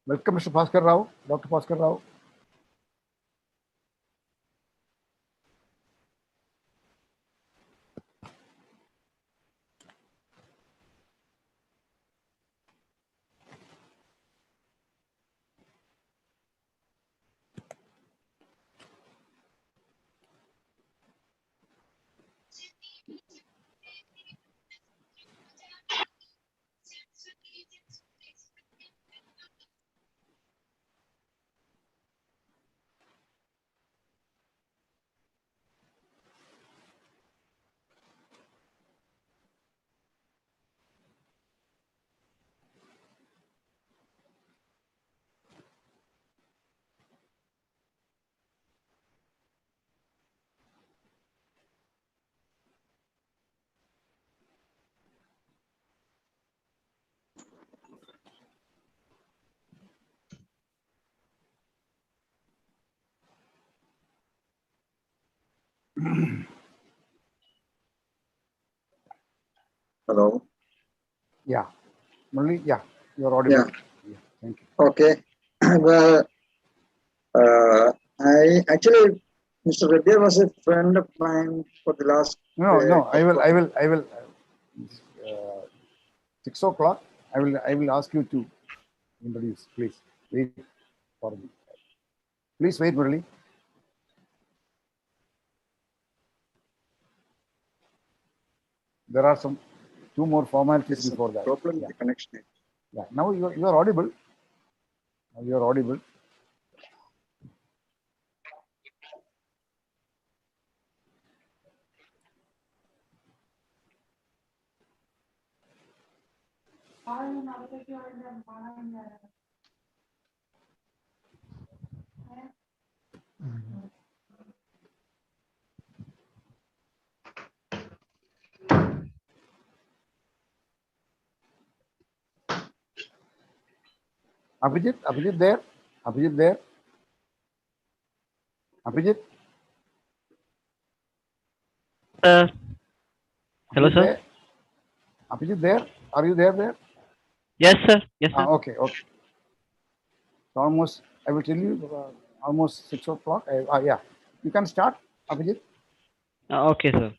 Welcome, Mr. Bhaskar Rao, Dr. Bhaskar Rao. Hello. Yeah, Murali, yeah, you're audible. Yeah, thank you. Okay. Well, Mr. Reddiar was a friend of mine for the last. No, I will. 6 o'clock. I will ask you to introduce. Please wait for me. Please wait, Murali. There are some 2 more formalities before that. Problem with the connection. Yeah. Now you are audible. Now you are audible. Abhijit there? Abhijit there? Abhijit? Hello, sir. There? Abhijit there? Are you there? Yes, sir. Yes, sir. Okay. So almost, I will tell you, almost 6 o'clock. Yeah. You can start, Abhijit. Okay, sir.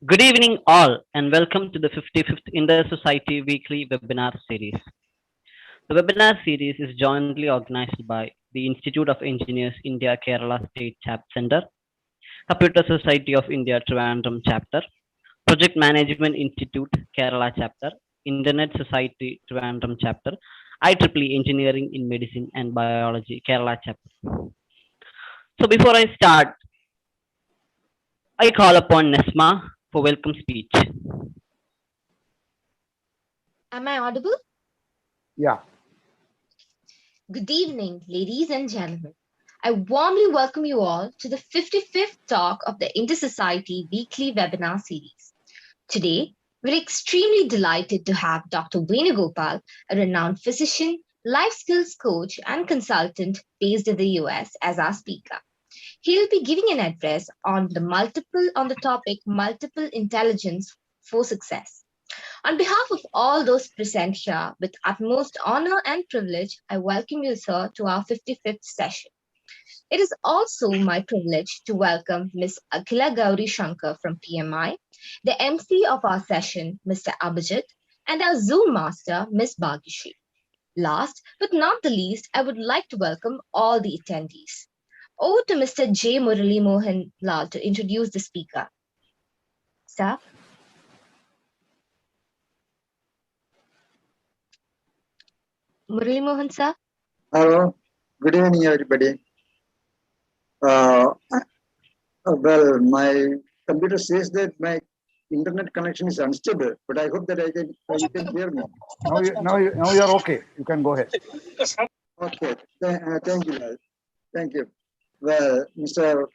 Good evening, all, and welcome to the 55th Intersociety Weekly Webinar Series. The webinar series is jointly organized by the Institute of Engineers India Kerala State Center, Computer Society of India Trivandrum Chapter, Project Management Institute Kerala Chapter, Internet Society Trivandrum Chapter, IEEE Engineering in Medicine and Biology Kerala Chapter. So before I start, I call upon Nesma for welcome speech. Am I audible? Yeah. Good evening, ladies and gentlemen. I warmly welcome you all to the 55th talk of the Intersociety Weekly Webinar Series. Today, we're extremely delighted to have Dr. Venugopal, a renowned physician, life skills coach, and consultant based in the US, as our speaker. He'll be giving an address on the topic multiple intelligence for success. On behalf of all those present here, with utmost honor and privilege, I welcome you, sir, to our 55th session. It is also my privilege to welcome Ms. Akhila Gauri Shankar from PMI, the MC of our session, Mr. Abhijit, and our Zoom master, Ms. Bhagyashree. Last but not the least, I would like to welcome all the attendees. Over to Mr. J. Murali Mohan Lal to introduce the speaker. Sir? Murali Mohan, sir? Hello. Good evening, everybody. Well, my computer says that my internet connection is unstable, but I hope that you can hear me. Now you are okay. You can go ahead. Okay. Thank you, Lal. Thank you. Well, Mr.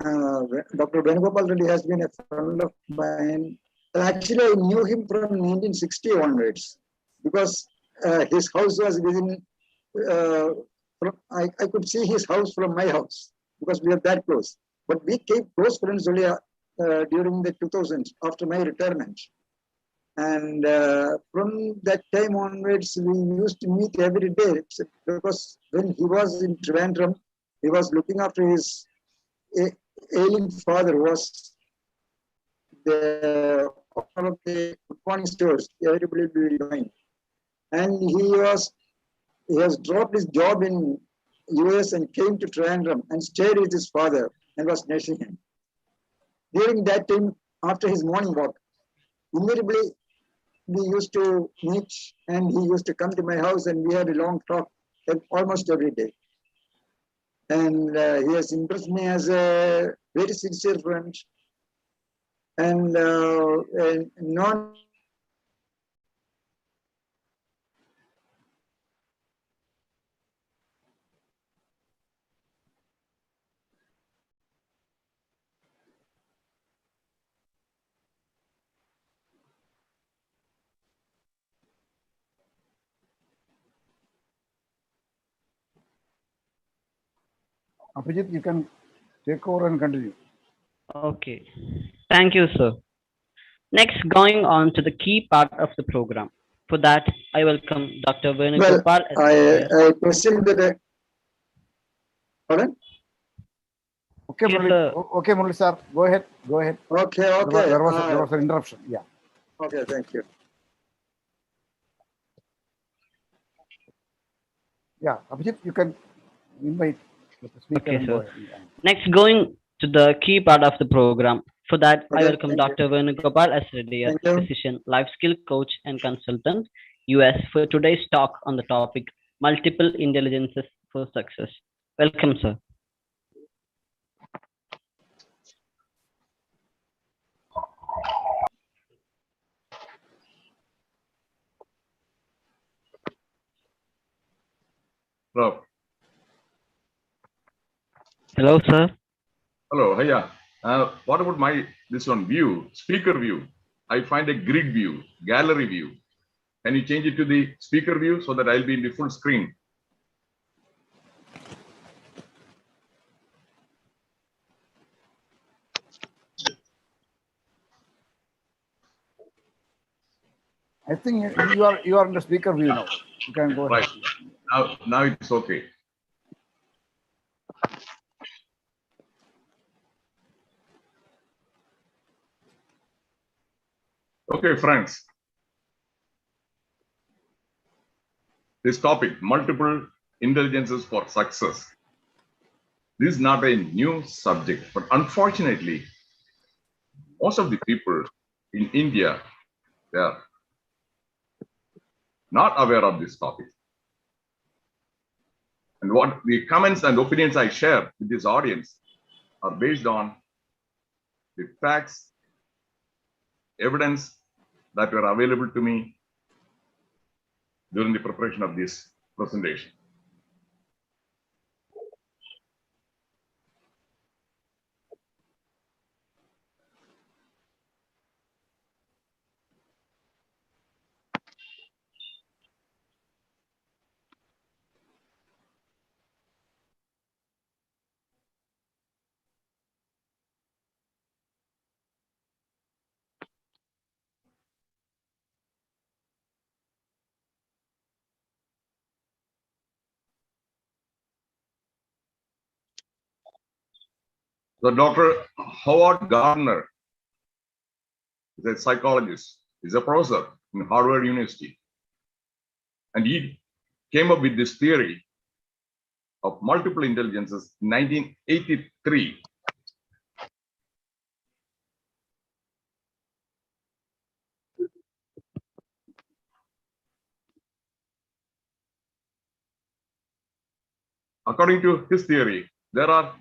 Dr. Venugopal Reddy has been a friend of mine. Actually, I knew him from 1960 onwards because his house was within. I could see his house from my house because we are that close. But we became close friends only during the 2000s after my retirement. And from that time onwards, we used to meet every day because when he was in Trivandrum, he was looking after his ailing father, who was the owner of the good morning stores. Everybody will join. And he has dropped his job in US and came to Trivandrum and stayed with his father and was nursing him. During that time, after his morning walk, invariably we used to meet and he used to come to my house and we had a long talk almost every day. And he has impressed me as a very sincere friend and non Abhijit, you can take over and continue. Okay. Thank you, sir. Next, going on to the key part of the program. For that, I welcome Dr. Venugopal S. I presume that pardon? Okay, Yes, Murali. sir. Okay, Murali sir, go ahead. Go ahead. Okay, There was an interruption. Yeah. okay, thank you. Yeah, Abhijit, you can invite the speaker Okay, and go sir. ahead. Yeah. Next, going to the key part of the program. For that, I Okay, welcome thank you. Dr. Venugopal S. Reddiar, Thank you. physician, life skill coach, and consultant, US, for today's talk on the topic multiple intelligences for success. Welcome, sir. Hello. Hello, sir. Hello. Hiya. What about this one view, speaker view? I find a grid view, gallery view. Can you change it to the speaker view so that I'll be in the full screen? I think you are in the speaker view now. You can go ahead. Right. Now it's okay. Okay, friends. This topic, multiple intelligences for success. This is not a new subject, but unfortunately, most of the people in India, they are not aware of this topic. And what the comments and opinions I share with this audience are based on the facts, evidence that were available to me during the preparation of this presentation. So Dr. Howard Gardner is a psychologist, is a professor in Harvard University. And he came up with this theory of multiple intelligences in 1983. According to his theory, there are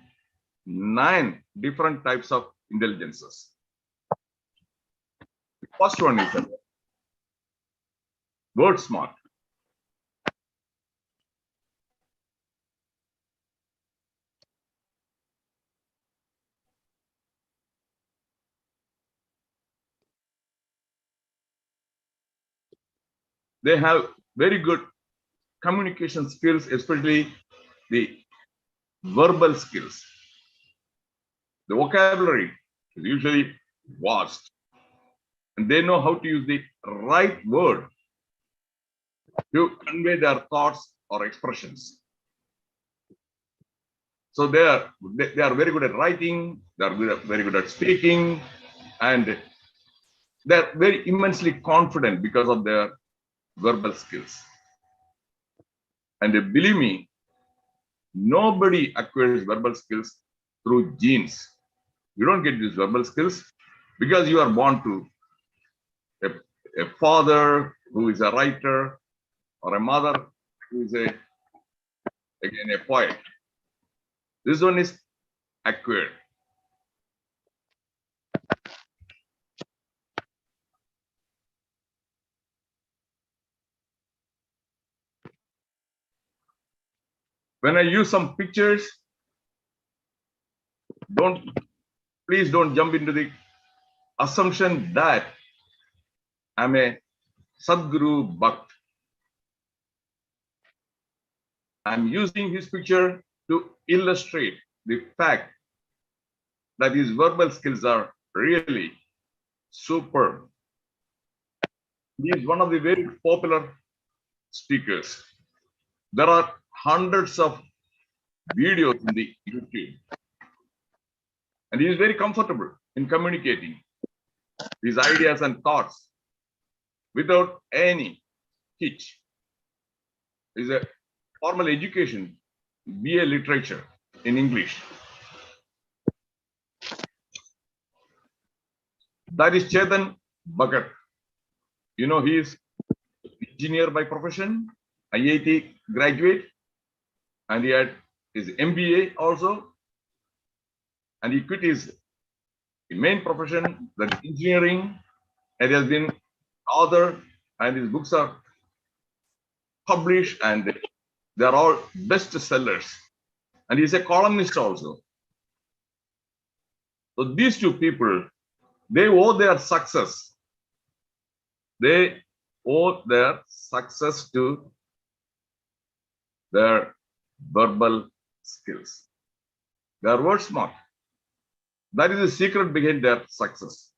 9 different types of intelligences. The first one is word smart. They have very good communication skills, especially the verbal skills. The vocabulary is usually vast and they know how to use the right word to convey their thoughts or expressions. So they are very good at writing, they are very good at speaking, and they're very immensely confident because of their verbal skills. And believe me, nobody acquires verbal skills through genes. You don't get these verbal skills because you are born to a father who is a writer or a mother who is again a poet. This one is acquired. When I use some pictures, please don't jump into the assumption that I'm a Sadguru Bhakt. I'm using his picture to illustrate the fact that his verbal skills are really superb. He is one of the very popular speakers. There are hundreds of videos in the YouTube, and he is very comfortable in communicating his ideas and thoughts without any hitch. Is a formal education, BA literature in English. That is Chetan Bhagat. You know, he is engineer by profession, IIT graduate, and he had his MBA also, and he quit his main profession, that is engineering, and he has been author, and his books are published, and they are all best sellers. And he's a columnist also. So these two people, they owe their success. They owe their success to their verbal skills. They are word smart. That is the secret behind their success.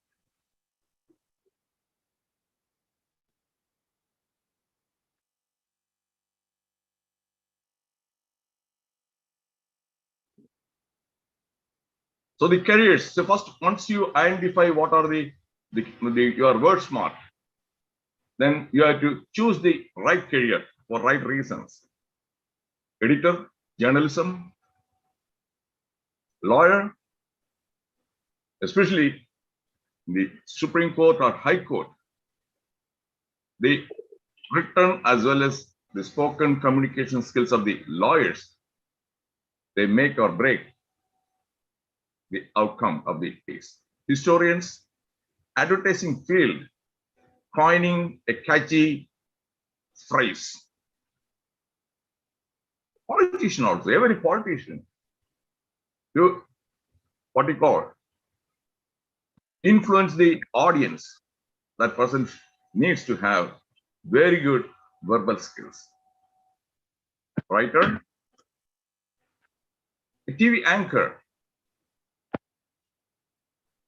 So the careers. So first, once you identify what are your word smart, then you have to choose the right career for right reasons. Editor, journalism, lawyer, especially the Supreme Court or High Court, the written as well as the spoken communication skills of the lawyers, they make or break the outcome of the case. Historians, advertising field, coining a catchy phrase. Politician also, every politician, to what you call influence the audience. That person needs to have very good verbal skills. Writer, a TV anchor,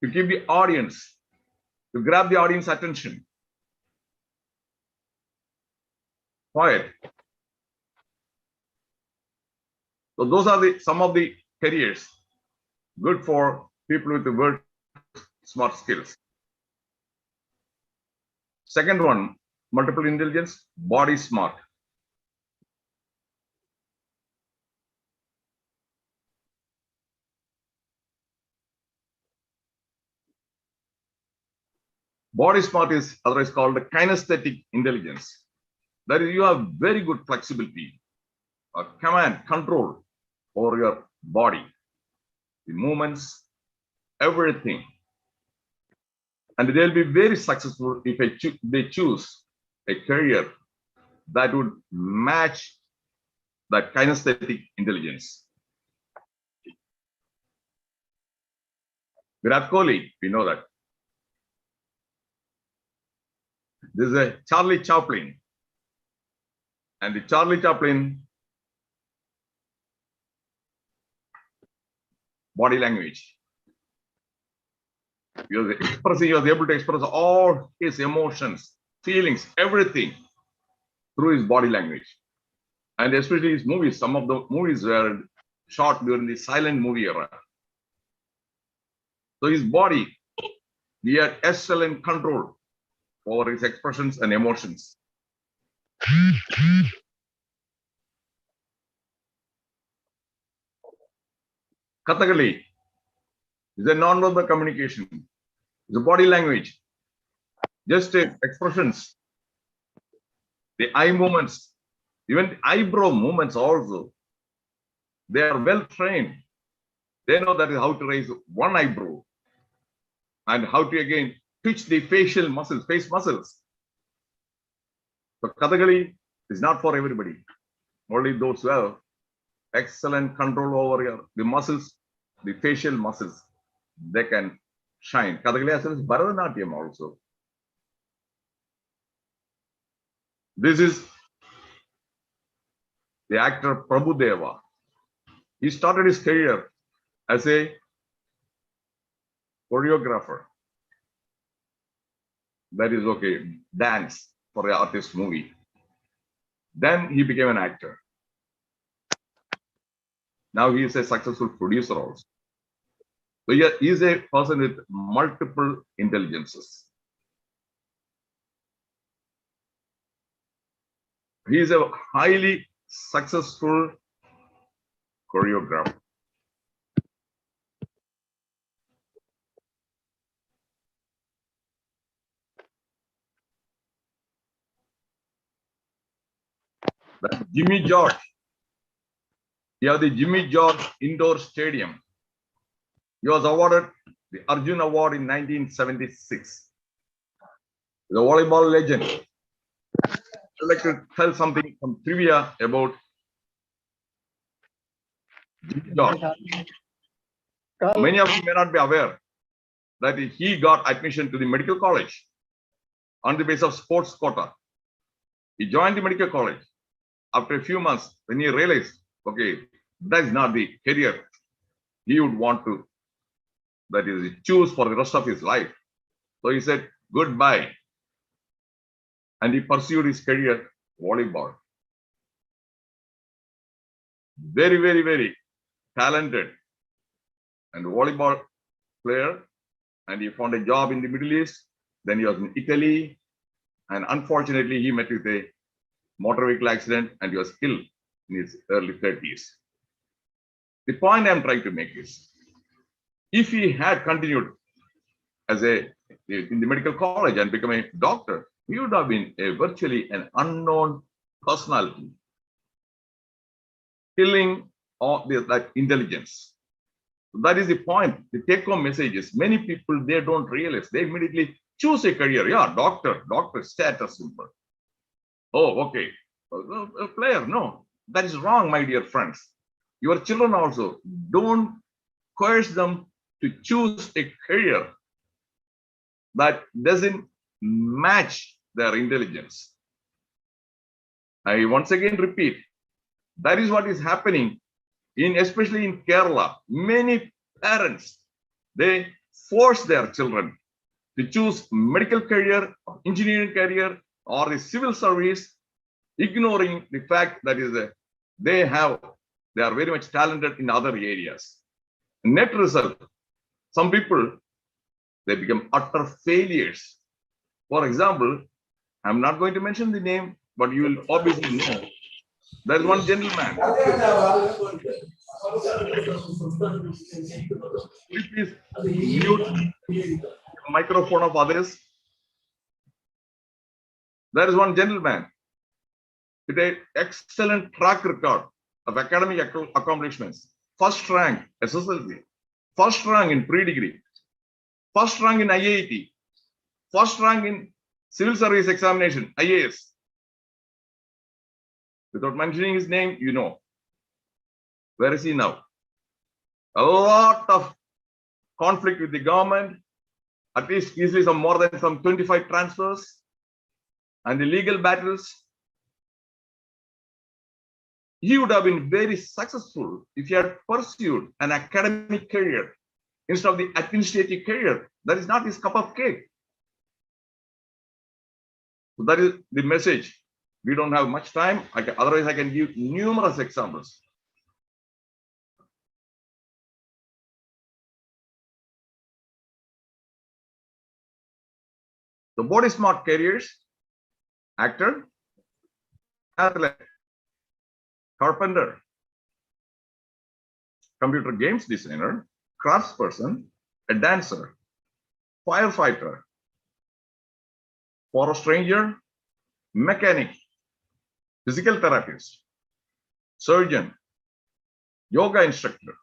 to keep the audience, to grab the audience attention. Poet. So those are some of the careers good for people with the word smart skills. Second one, multiple intelligence, body smart. Body smart is otherwise called the kinesthetic intelligence. That is, you have very good flexibility, command, control over your body, the movements, everything. And they'll be very successful if they choose a career that would match that kinesthetic intelligence. Virat Kohli, we know that. This is a Charlie Chaplin. And the Charlie Chaplin body language. He was able to express all his emotions, feelings, everything through his body language. And especially his movies, some of the movies were shot during the silent movie era. So his body, he had excellent control over his expressions and emotions. Kathakali is a non-verbal communication. It's a body language, just expressions, the eye movements, even the eyebrow movements also. They are well trained. They know that is how to raise one eyebrow and how to again twitch the facial muscles, face muscles. So Kathakali is not for everybody. Only those who have excellent control over the muscles, the facial muscles, they can shine. Kathakali as well as Bharatanatyam also. This is the actor Prabhu Deva. He started his career as a choreographer. That is okay, dance for the artist movie. Then he became an actor. Now he is a successful producer also. So he is a person with multiple intelligences. He is a highly successful choreographer. That's Jimmy George. He has the Jimmy George Indoor Stadium. He was awarded the Arjun Award in 1976. The volleyball legend. I'd like to tell something, some trivia about Jimmy George. Many of you may not be aware that he got admission to the medical college on the basis of sports quota. He joined the medical college. After a few months, when he realized, okay, that is not the career he would want to, that is, choose for the rest of his life. So he said goodbye. And he pursued his career, volleyball. Very, very, very talented and volleyball player. And he found a job in the Middle East. Then he was in Italy. And unfortunately, he met with a motor vehicle accident and he was killed in his early 30s. The point I'm trying to make is, if he had continued as in the medical college and become a doctor, he would have been virtually an unknown personality, killing all that intelligence. That is the point. The take-home message is, many people, they don't realize, they immediately choose a career. Yeah, doctor status symbol. Oh, okay. A player, no, that is wrong, my dear friends. Your children also, don't coerce them to choose a career that doesn't match their intelligence. I once again repeat, that is what is happening especially in Kerala. Many parents, they force their children to choose medical career, engineering career, or the civil service, ignoring the fact that they are very much talented in other areas. Net result, some people, they become utter failures. For example, I'm not going to mention the name, but you will obviously know. There is one gentleman. Please mute the microphone of others. There is one gentleman with an excellent track record of academic accomplishments. First rank SSLC, first rank in pre-degree, first rank in IIT, first rank in civil service examination, IAS. Without mentioning his name, you know. Where is he now? A lot of conflict with the government, at least easily more than 25 transfers, and the legal battles. He would have been very successful if he had pursued an academic career instead of the administrative career. That is not his cup of cake. So that is the message. We don't have much time. Otherwise, I can give numerous examples. The body smart careers: actor, athlete, carpenter, computer games designer, craftsperson, a dancer, firefighter, forest ranger, mechanic, physical therapist, surgeon, yoga instructor.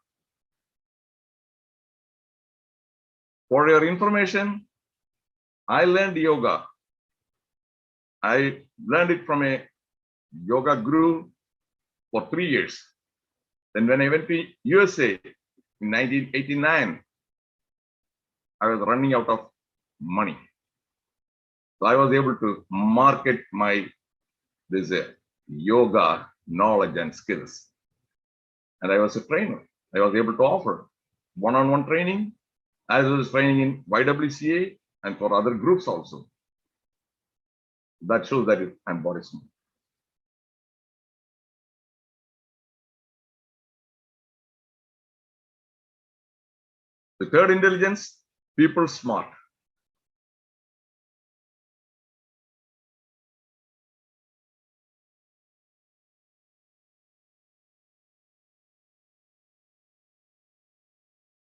For your information, I learned yoga. I learned it from a yoga guru for 3 years. Then when I went to USA in 1989, I was running out of money. So I was able to market my yoga knowledge and skills. And I was a trainer. I was able to offer one-on-one training, as well as training in YWCA and for other groups also. That shows that I'm body smart. The third intelligence, people smart.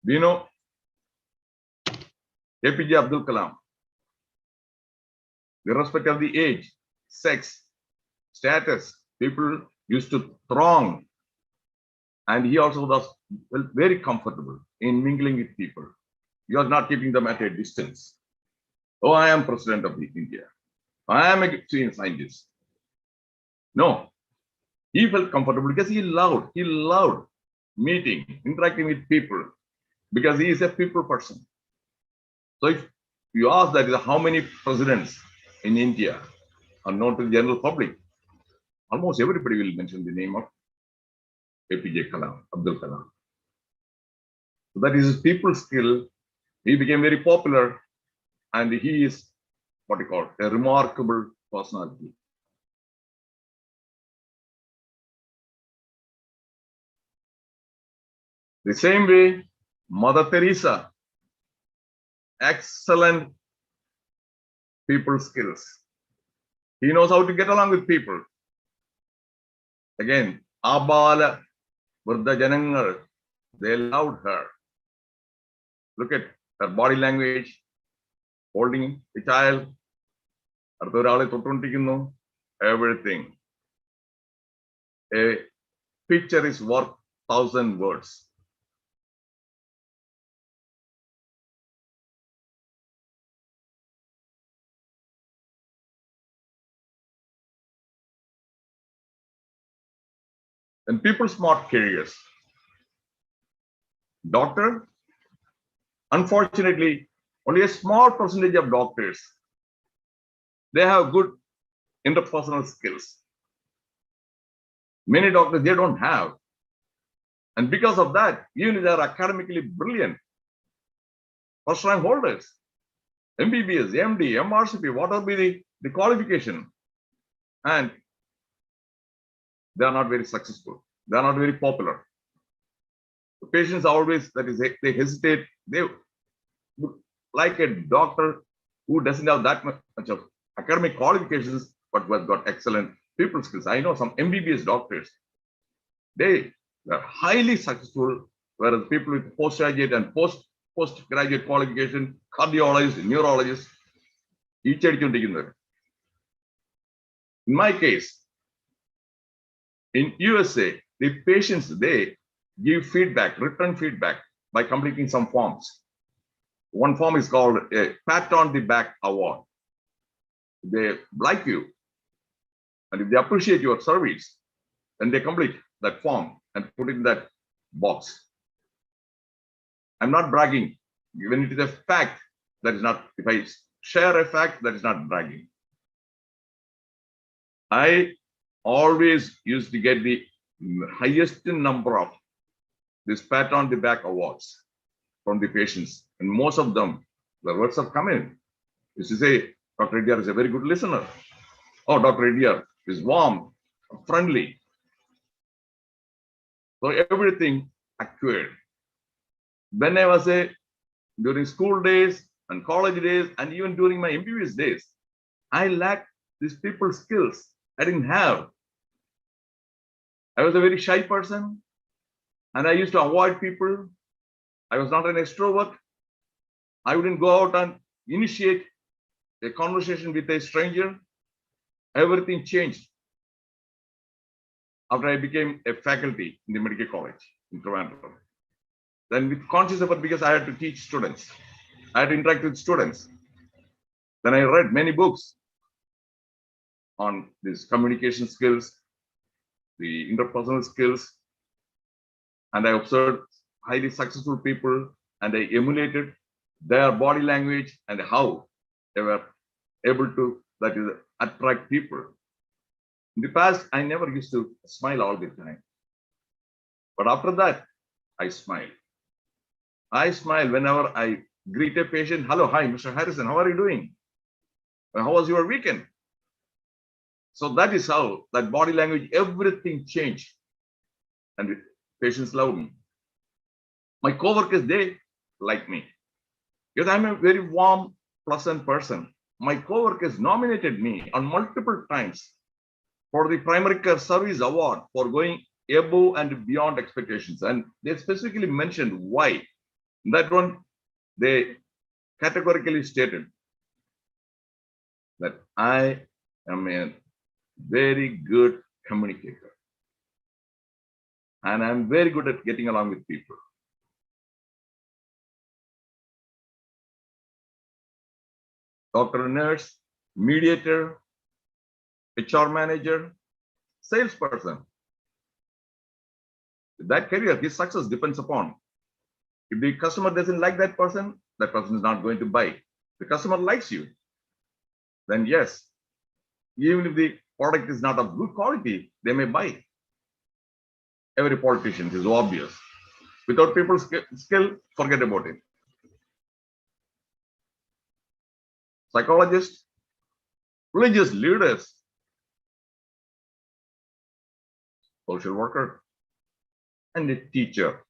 We know APJ Abdul Kalam, irrespective of the age, sex, status, people used to throng. And he also was very comfortable in mingling with people. You are not keeping them at a distance. Oh, I am president of India. I am a senior scientist. No, he felt comfortable because he loved meeting, interacting with people, because he is a people person. So if you ask that how many presidents in India are known to the general public, almost everybody will mention the name of APJ Kalam, Abdul Kalam. So that is his people skill. He became very popular, and he is what you call a remarkable personality. The same way, Mother Teresa, excellent people skills. He knows how to get along with people. Again, Abala Vardha Janangal, they loved her. Look at her body language, holding the child, everything. A picture is worth 1,000 words. And people smart careers. Doctor, unfortunately, only a small percentage of doctors, they have good interpersonal skills. Many doctors, they don't have. And because of that, even if they are academically brilliant, first rank holders, MBBS, MD, MRCP, whatever be the qualification, and they are not very successful. They are not very popular. The patients are always, that is, they hesitate. They like a doctor who doesn't have that much of academic qualifications, but who has got excellent people skills. I know some MBBS doctors, they are highly successful, whereas people with postgraduate and postgraduate qualification, cardiologists, neurologists, each in my case, in USA, the patients, they give feedback, written feedback, by completing some forms. One form is called a pat on the back award. They like you, and if they appreciate your service, then they complete that form and put it in that box. I'm not bragging. When it is a fact, that is not, if I share a fact, that is not bragging. I always used to get the highest number of this pat on the back awards. from the patients, and most of them, the words have come in. Used to say, Dr. Reddiar is a very good listener. Oh, Dr. Reddiar is warm, friendly. So everything acquired. When I was during school days and college days, and even during my MBBS days, I lacked these people skills. I didn't have. I was a very shy person, and I used to avoid people. I was not an extrovert. I wouldn't go out and initiate a conversation with a stranger. Everything changed after I became a faculty in the medical college in Trivandrum. Then with conscious effort, because I had to teach students, I had to interact with students. Then I read many books on these communication skills, the interpersonal skills, and I observed highly successful people, and I emulated their body language and how they were able to, that is, attract people. In the past, I never used to smile all the time. But after that, I smile. I smile whenever I greet a patient. Hello, hi, Mr. Harrison, how are you doing? How was your weekend? So that is how that body language, everything changed. And the patients love me. My co-workers, they like me. Because I'm a very warm, pleasant person. My co-workers nominated me on multiple times for the Primary Care Service Award for going above and beyond expectations. And they specifically mentioned why. That one, they categorically stated that I am a very good communicator. And I'm very good at getting along with people. Doctor, nurse, mediator, HR manager, salesperson. That career, his success depends upon. If the customer doesn't like that person is not going to buy. The customer likes you, then yes, even if the product is not of good quality, they may buy. Every politician is obvious. Without people's skill, forget about it. Psychologists, religious leaders, social worker, and a teacher.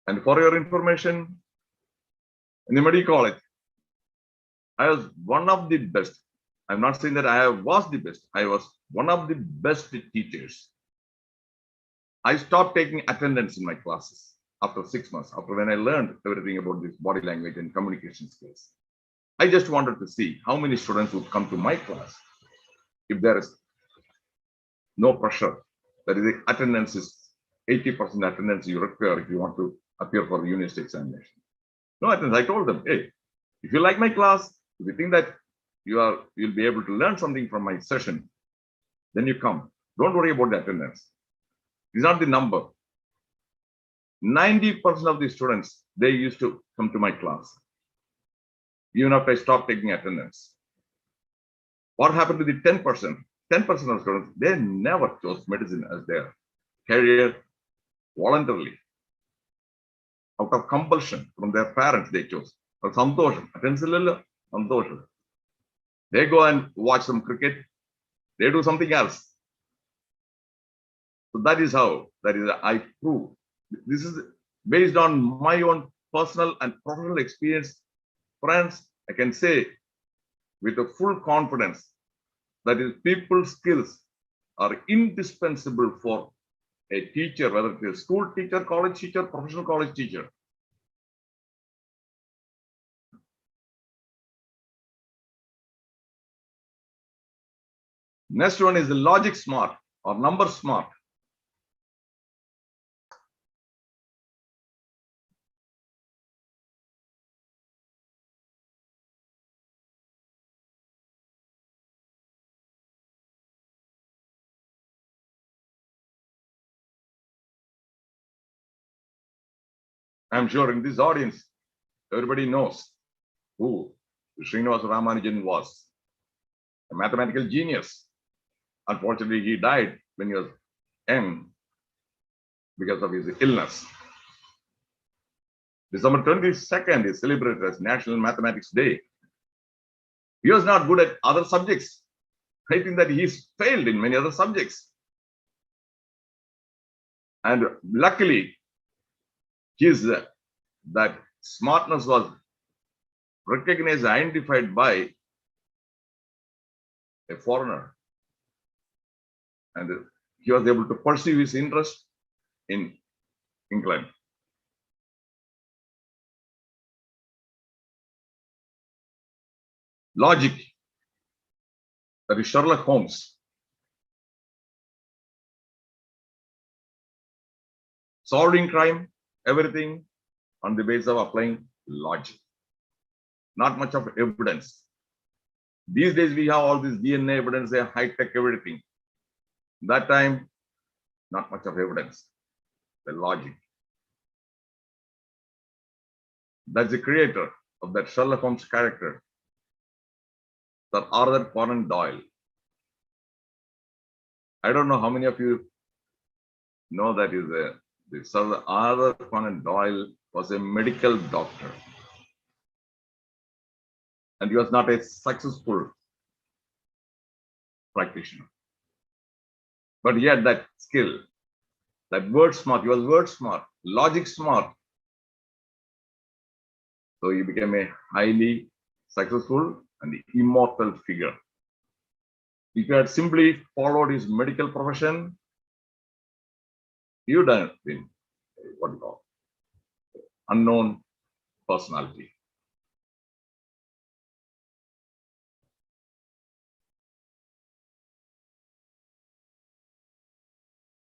And for your information, in the medical college, I was one of the best. I'm not saying that I was the best. I was one of the best teachers. I stopped taking attendance in my classes after 6 months, after when I learned everything about this body language and communication skills. I just wanted to see how many students would come to my class if there is no pressure. That is, the attendance is 80% attendance you require if you want to appear for the university examination. No attendance. I told them, hey, if you like my class, if you think that you'll be able to learn something from my session, then you come. Don't worry about the attendance. It's not the number. 90% of the students, they used to come to my class, even after I stopped taking attendance. What happened to the 10%? 10% of students, they never chose medicine as their career voluntarily. Out of compulsion from their parents, they chose. Or santosham, attendance, santosham. They go and watch some cricket. They do something else. So that is how, I prove. This is based on my own personal and professional experience. Friends, I can say with a full confidence that is people's skills are indispensable for a teacher, whether it is a school teacher, college teacher, professional college teacher. Next one is the logic smart or number smart. I'm sure in this audience, everybody knows who Srinivasa Ramanujan was, a mathematical genius. Unfortunately, he died when he was young because of his illness. December 22nd is celebrated as National Mathematics Day. He was not good at other subjects. I think that he's failed in many other subjects. And luckily, that smartness was recognized, identified by a foreigner. And he was able to pursue his interest in England. Logic, that is Sherlock Holmes. Solving crime, everything on the basis of applying logic. Not much of evidence. These days we have all this DNA evidence, they high-tech everything. That time, not much of evidence. The logic. That's the creator of that Sherlock Holmes character, Sir Arthur Conan Doyle. I don't know how many of you know that Sir Arthur Conan Doyle was a medical doctor. And he was not a successful practitioner. But he had that skill, that word smart. He was word smart, logic smart. So he became a highly successful and immortal figure. If he had simply followed his medical profession, he would have been what you call unknown personality.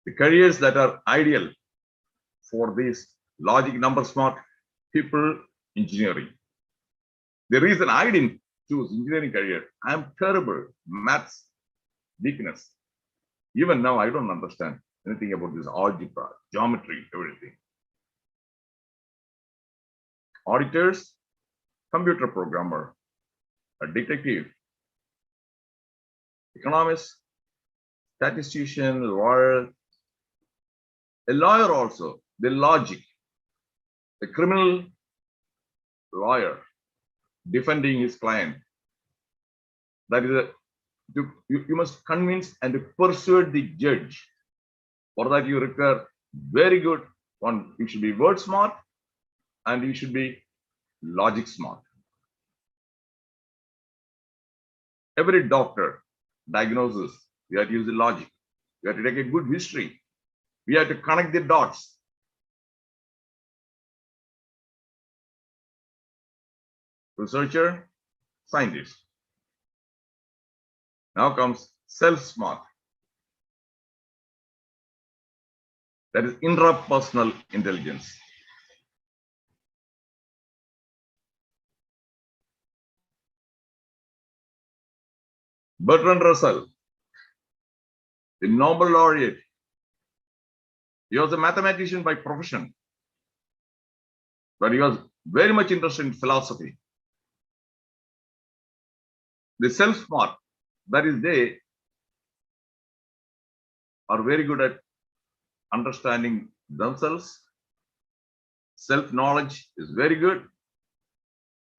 The careers that are ideal for these logic, number smart people, engineering. The reason I didn't choose engineering career, I'm terrible, maths, weakness. Even now, I don't understand anything about this algebra, geometry, everything. Auditors, computer programmer, a detective, economist, statistician, lawyer, a lawyer also, the logic, a criminal lawyer defending his client. That is you must convince and persuade the judge. For that you require very good one. You should be word smart and you should be logic smart. Every doctor diagnoses, you have to use the logic. You have to take a good history. We have to connect the dots. Researcher, scientist. Now comes self-smart. That is intrapersonal intelligence. Bertrand Russell, the Nobel laureate, he was a mathematician by profession, but he was very much interested in philosophy. The self-smart, that is, they are very good at understanding themselves. Self-knowledge is very good.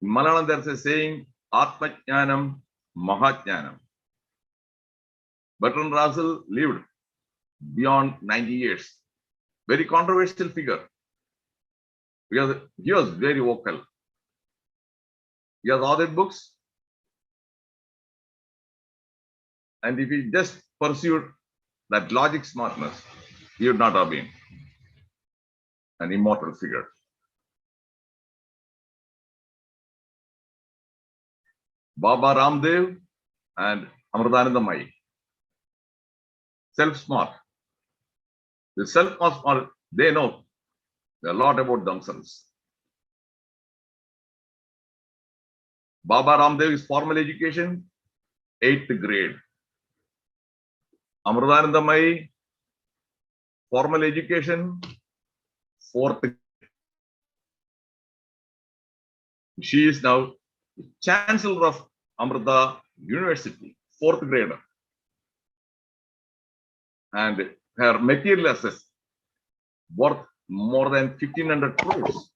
In Malayalam, there's a saying, Atmajnanam Mahatjnanam. Bertrand Russell lived beyond 90 years. Very controversial figure because he was very vocal. He has authored books, and if he just pursued that logic smartness, he would not have been an immortal figure. Baba Ramdev and Amritanandamayi. Self-smart. The self-smart, they know a lot about themselves. Baba Ramdev is formal education, 8th grade. Amritanandamayi, formal education, 4th grade. She is now Chancellor of Amrita University, 4th grader. And her material assets worth more than 1,500 crores.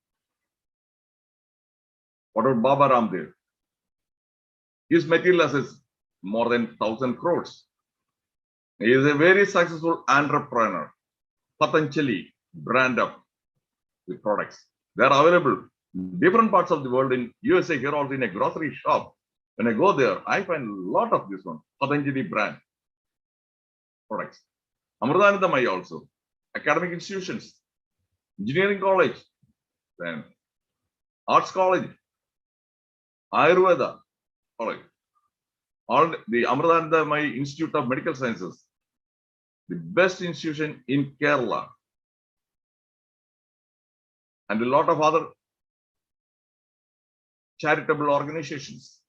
What about Baba Ramdev? His material assets more than 1,000 crores. He is a very successful entrepreneur. Patanjali brand up the products. They are available in different parts of the world, in USA, here also in a grocery shop. When I go there, I find a lot of this one, Patanjali brand products. Amritanandamai also, academic institutions, engineering college, then arts college, Ayurveda college, all the Amritanandamai Institute of Medical Sciences, the best institution in Kerala, and a lot of other charitable organizations.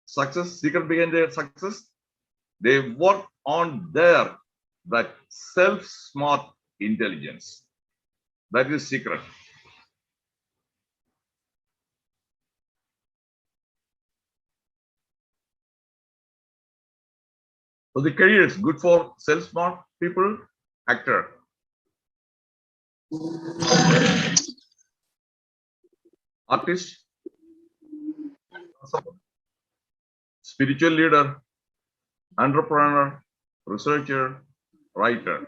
Success, secret behind their success, they work on their that self-smart intelligence. That is secret. So the careers good for self-smart people, actor, artist, spiritual leader, entrepreneur, researcher, writer,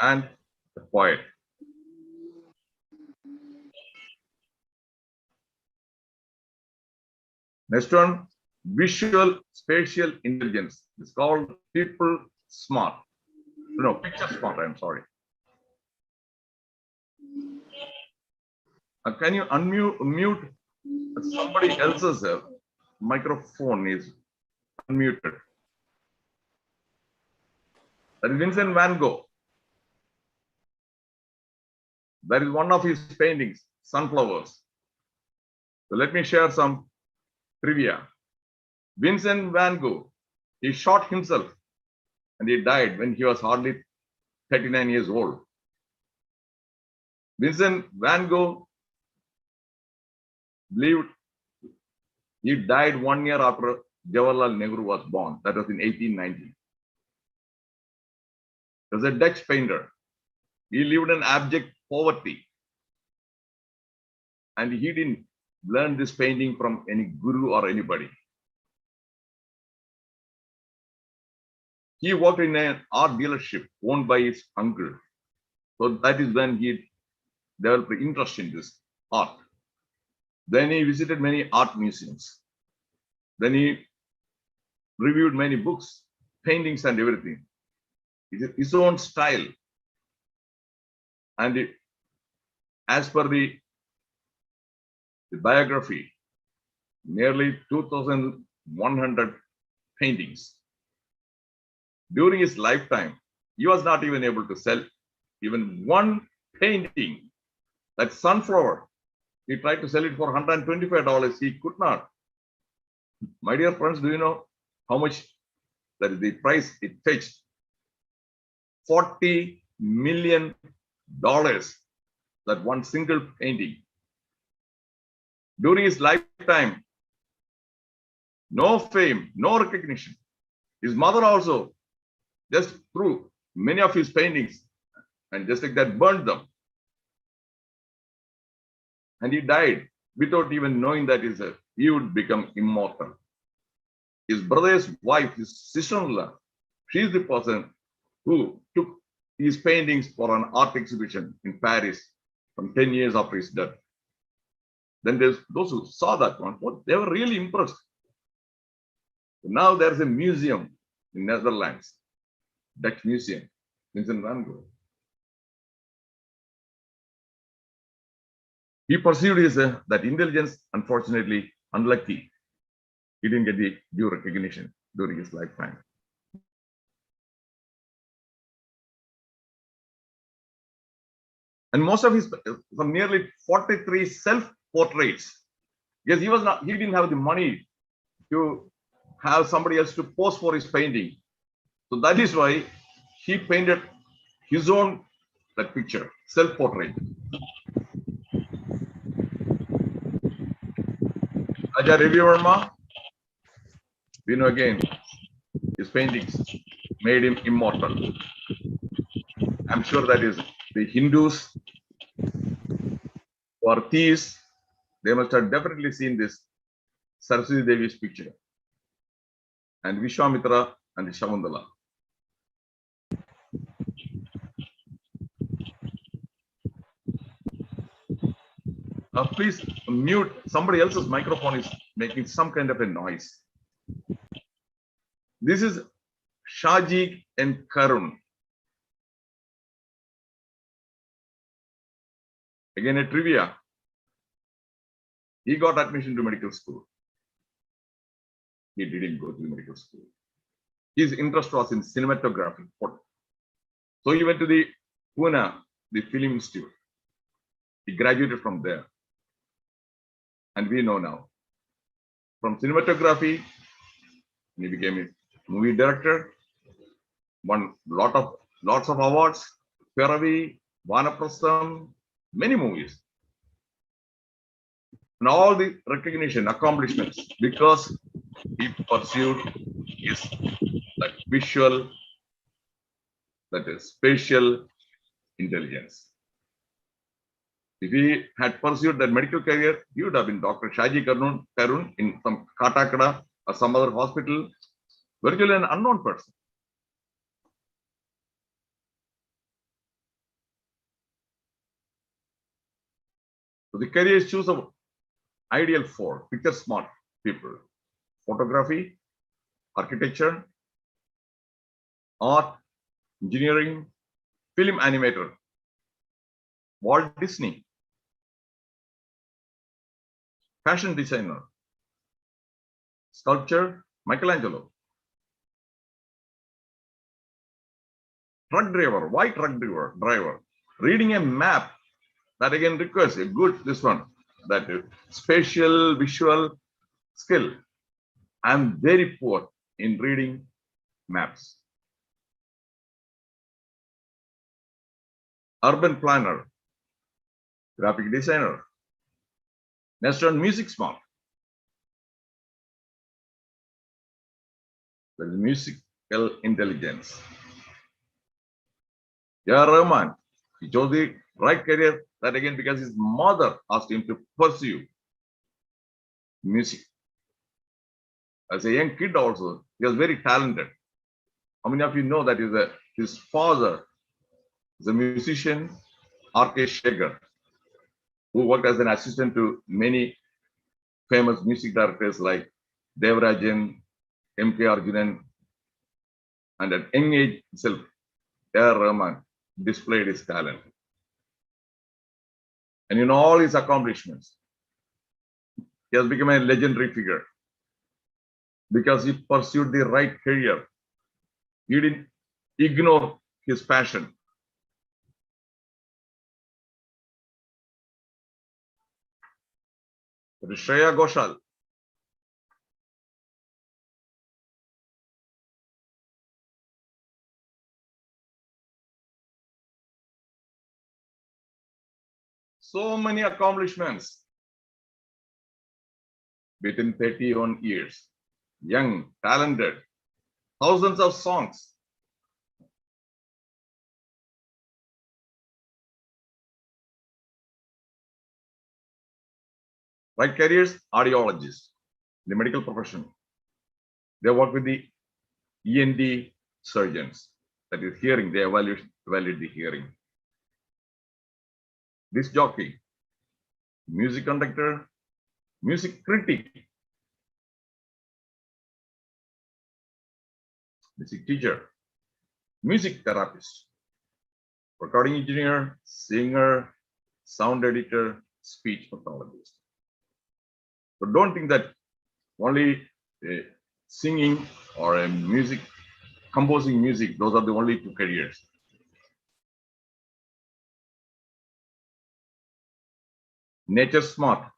and a poet. Next one, visual spatial intelligence. It's called people smart. No, picture smart, I'm sorry. Can you unmute somebody else's microphone is unmuted. That is Vincent van Gogh. That is one of his paintings, sunflowers. So let me share some trivia. Vincent van Gogh, he shot himself and he died when he was hardly 39 years old. Vincent van Gogh lived, he died 1 year after Jawaharlal Nehru was born. That was in 1890. He was a Dutch painter. He lived in abject poverty. And he didn't learn this painting from any guru or anybody. He worked in an art dealership owned by his uncle. So that is when he developed interest in this art. Then he visited many art museums. Then he reviewed many books, paintings and everything. His own style. And as per the biography, nearly 2,100 paintings. During his lifetime, he was not even able to sell even one painting. That sunflower, he tried to sell it for $125. He could not. My dear friends, do you know how much that is the price it fetched? $40 million. That one single painting. During his lifetime, no fame, no recognition. His mother also just threw many of his paintings and just like that burned them. And he died without even knowing that he would become immortal. His brother's wife, his sister-in-law, she is the person who took his paintings for an art exhibition in Paris from 10 years after his death. Then there's those who saw that one, they were really impressed. Now there's a museum in Netherlands, Dutch museum, Vincent van Gogh. He perceived his that intelligence, unfortunately, unlucky. He didn't get the due recognition during his lifetime. And most of his, some nearly 43 self-portraits, because he didn't have the money to have somebody else to pose for his painting. So that is why he painted his own that picture, self-portrait. Raja Ravi Verma, we know again, his paintings made him immortal. I'm sure that is the Hindus who are thieves, They must have definitely seen this Saraswati Devi's picture and Vishwamitra and Shamundala. Please mute. Somebody else's microphone is making some kind of a noise. This is Shaji and Karun. Again, a trivia. He got admission to medical school. He didn't go to medical school. His interest was in cinematography. So he went to the Pune, the Film Institute. He graduated from there. And we know now. From cinematography, he became a movie director, won lots of awards, Peravi, Vanaprastham, many movies. And all the recognition, accomplishments, because he pursued his visual, that is spatial intelligence. If he had pursued that medical career, he would have been Dr. Shaji Karun in some Katakada or some other hospital, virtually an unknown person. So the careers choose of ideal for picture smart people: photography, architecture, art, engineering, film animator, Walt Disney, fashion designer, sculpture, Michelangelo, truck driver, why truck driver? Reading a map, that again requires a good, that spatial visual skill. I'm very poor in reading maps. Urban planner, graphic designer, next on music smart. There is musical intelligence. Yeah, Rahman, he chose the right career, that again because his mother asked him to pursue music. As a young kid also, he was very talented. How many of you know that his father is a musician, R.K. Shekhar, who worked as an assistant to many famous music directors like Devarajan, M.K. Arjunan, and at young age itself, A.R. Rahman displayed his talent. And in all his accomplishments, he has become a legendary figure because he pursued the right career. He didn't ignore his passion. Shreya Ghoshal. So many accomplishments within 31 years. Young, talented, thousands of songs. Right careers, audiologists, the medical profession. They work with the ENT surgeons, that is hearing, they evaluate the hearing. Disc jockey, music conductor, music critic, music teacher, music therapist, recording engineer, singer, sound editor, speech pathologist. So don't think that only singing or composing music, those are the only two careers. Nature smart.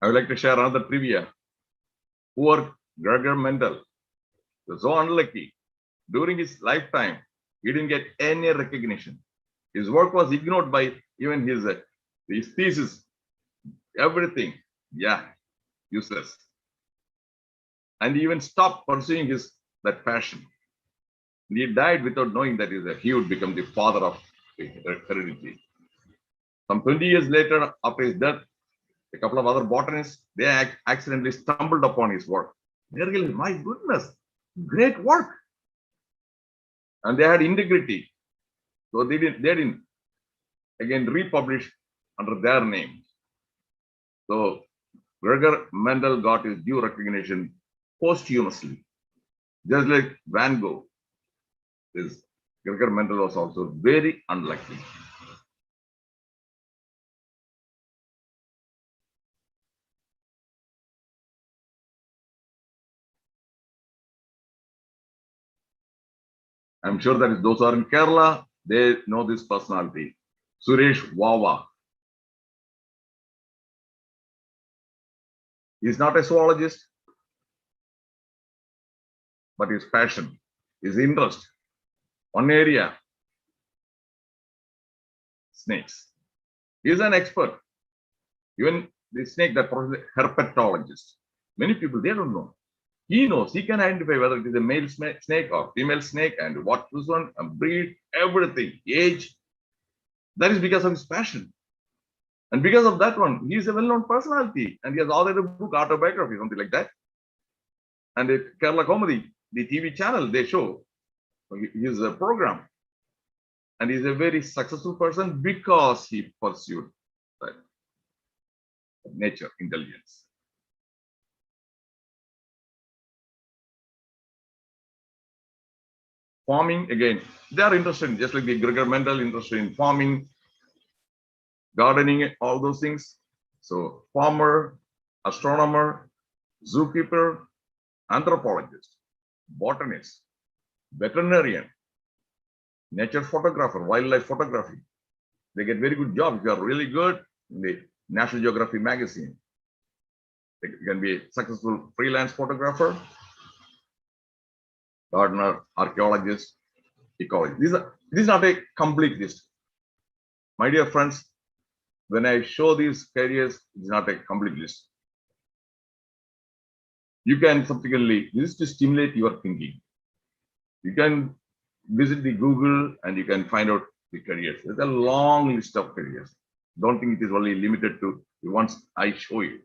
I would like to share another trivia. Poor Gregor Mendel was so unlucky. During his lifetime, he didn't get any recognition. His work was ignored by even his thesis everything, yeah, useless. And he even stopped pursuing that passion. He died without knowing that he would become the father of heredity. Some 20 years later, after his death, a couple of other botanists, they accidentally stumbled upon his work. They realized, my goodness, great work. And they had integrity. So they didn't again republish under their name. So Gregor Mendel got his due recognition posthumously. Just like Van Gogh, Gregor Mendel was also very unlucky. I'm sure that those who are in Kerala, they know this personality. Suresh Wawa. He's not a zoologist, but his passion, his interest, one area, snakes. He's an expert. Even the snake, that herpetologist. Many people, they don't know. He knows, he can identify whether it is a male snake or female snake and what this one, breed, everything, age. That is because of his passion. And because of that one, he is a well-known personality and he has authored a book, autobiography, something like that. And at Kerala Comedy, the TV channel, they show his program. And he's a very successful person because he pursued that nature, intelligence. Farming, again, they are interested in, just like the Gregor Mendel, interested in farming, gardening, all those things. So farmer, astronomer, zookeeper, anthropologist, botanist, veterinarian, nature photographer, wildlife photography. They get very good jobs. If you are really good in the National Geographic magazine, you can be a successful freelance photographer, gardener, archaeologist, ecologist. This is not a complete list. My dear friends, when I show these careers, it's not a complete list. You can subsequently, this is to stimulate your thinking. You can visit the Google and you can find out the careers. There's a long list of careers. Don't think it is only limited to the ones I show you.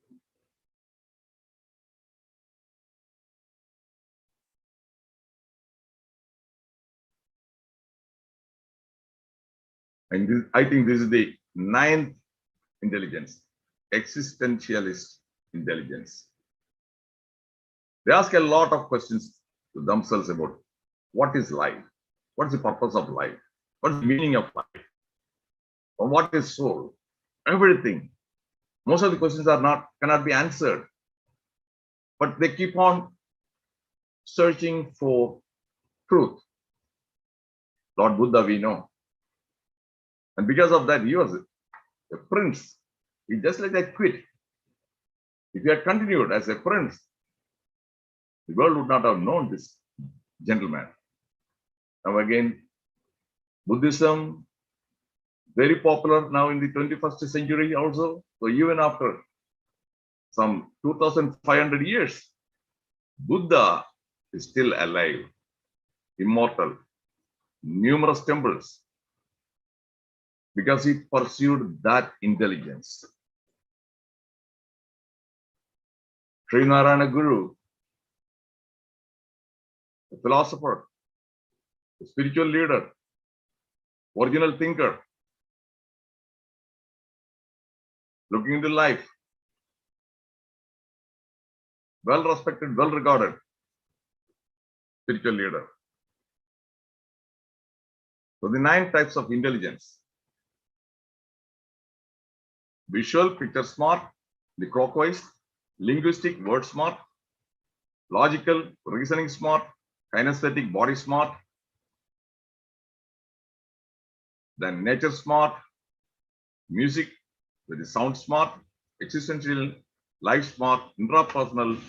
And this, I think this is the 9th intelligence, existentialist intelligence. They ask a lot of questions to themselves about what is life? What's the purpose of life? What's the meaning of life? Or what is soul? Everything. Most of the questions cannot be answered, but they keep on searching for truth. Lord Buddha, we know. And because of that, he was a prince. He just like that quit. If he had continued as a prince, the world would not have known this gentleman. Now again, Buddhism, very popular now in the 21st century also. So even after some 2,500 years, Buddha is still alive, immortal, numerous temples, because he pursued that intelligence. Sri Narayana Guru, a philosopher, a spiritual leader, original thinker, looking into life, well respected, well regarded spiritual leader. So the 9 types of intelligence: visual, picture smart, the clockwise; linguistic, word smart; logical, reasoning smart; kinesthetic, body smart; then nature smart; music, that is sound smart; existential, life smart; intrapersonal,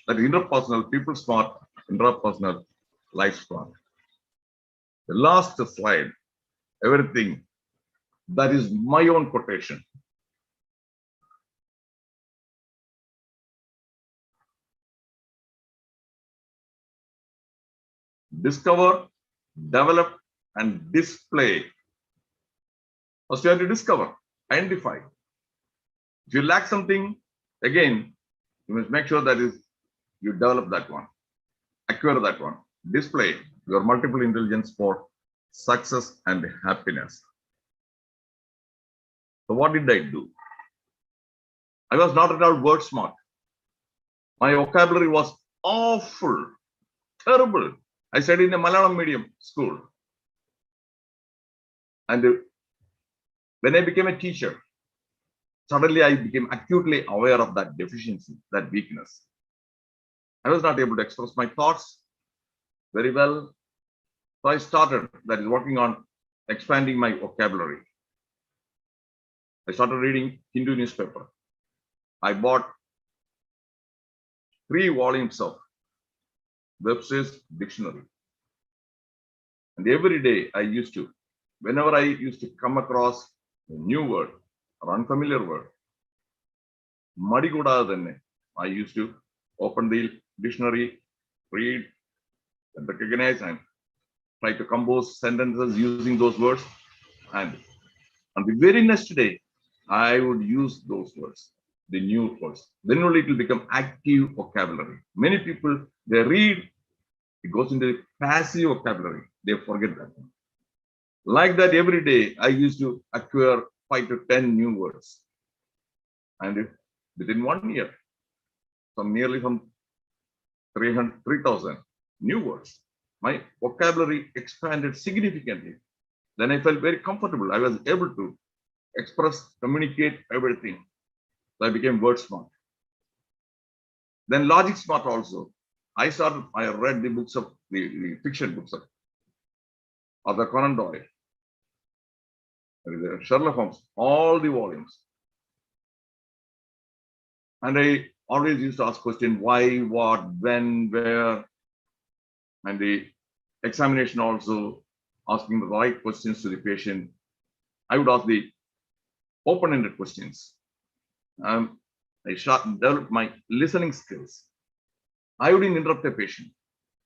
that is interpersonal, people smart; intrapersonal, life smart. The last slide, everything, that is my own quotation. discover, develop, and display. First, you have to discover, identify. If you lack something, again, you must make sure that you develop that one, acquire that one, display your multiple intelligence for success and happiness. So what did I do? I was not at all word smart. My vocabulary was awful, terrible. I studied in a Malayalam medium school. And when I became a teacher, suddenly I became acutely aware of that deficiency, that weakness. I was not able to express my thoughts very well. So I started, that is, working on expanding my vocabulary. I started reading Hindu newspaper. I bought 3 volumes of Webster's dictionary. And every day I used to, whenever I used to come across a new word or unfamiliar word, I used to open the dictionary, read, and recognize, and try to compose sentences using those words. And on the very next day, I would use those words, the new words. Then only it will become active vocabulary. Many people, they read, it goes into the passive vocabulary. They forget that. Like that, every day, I used to acquire 5 to 10 new words. And within 1 year, nearly 3,000 new words. My vocabulary expanded significantly. Then I felt very comfortable. I was able to express, communicate everything. So I became word smart. Then logic smart also. I read the books of the fiction books of the Conan Doyle, Sherlock Holmes, all the volumes. And I always used to ask questions: why, what, when, where, and the examination also asking the right questions to the patient. I would ask the open-ended questions. I developed my listening skills. I wouldn't interrupt a patient,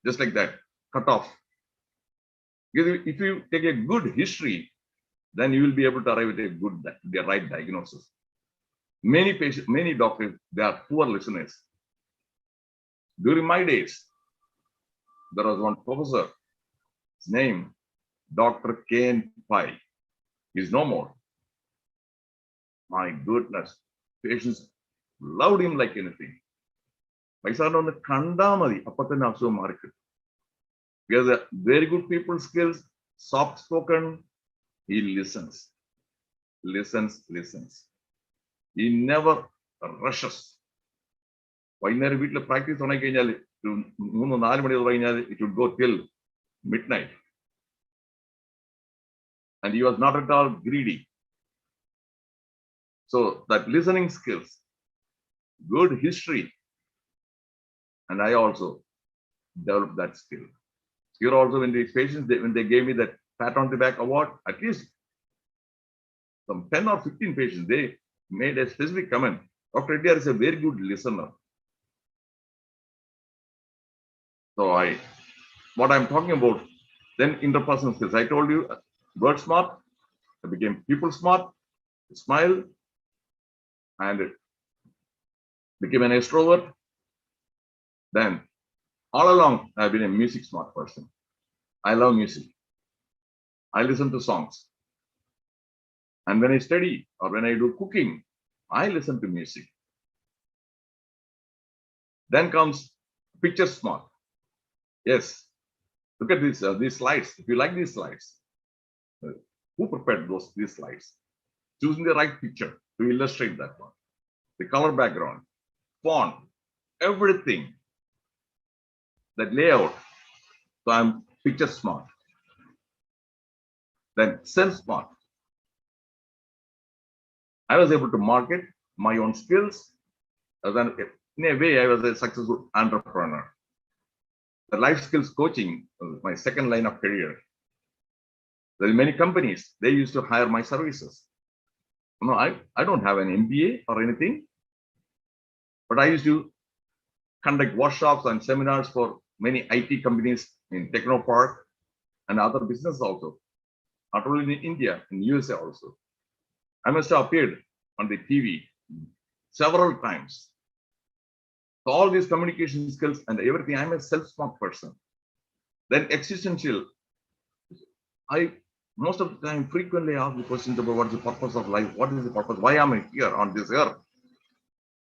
just like that, cut off. If you take a good history, then you will be able to arrive at the right diagnosis. Many patients, many doctors, they are poor listeners. During my days, there was one professor, his name, Dr. Kane Pai. He's no more. My goodness, patients loved him like anything. He has a very good people skills, soft spoken. He listens. He never rushes. When practice it would go till midnight. And he was not at all greedy. So that listening skills, good history, and I also developed that skill. Here also, when these patients, when they gave me that pat on the back award, at least some 10 or 15 patients, they made a specific comment. Dr. Reddiar is a very good listener. So what I'm talking about, then interpersonal skills. I told you, word smart, I became people smart, smile, and became an extrovert. Then all along, I've been a music smart person. I love music. I listen to songs. And when I study or when I do cooking, I listen to music. Then comes picture smart. Yes. Look at these slides. If you like these slides, who prepared these slides? Choosing the right picture to illustrate that one. The color background, font, everything. That layout. So I'm picture smart. Then self smart. I was able to market my own skills. Then in a way, I was a successful entrepreneur. The life skills coaching was my second line of career. There are many companies, they used to hire my services. No, I don't have an MBA or anything, but I used to conduct workshops and seminars for many IT companies in Techno Park and other business also, not only in India, in USA also. I must have appeared on the TV several times. So all these communication skills and everything, I'm a self-smart person. Then existential, I most of the time frequently ask the questions about what is the purpose of life, what is the purpose, why am I here on this earth?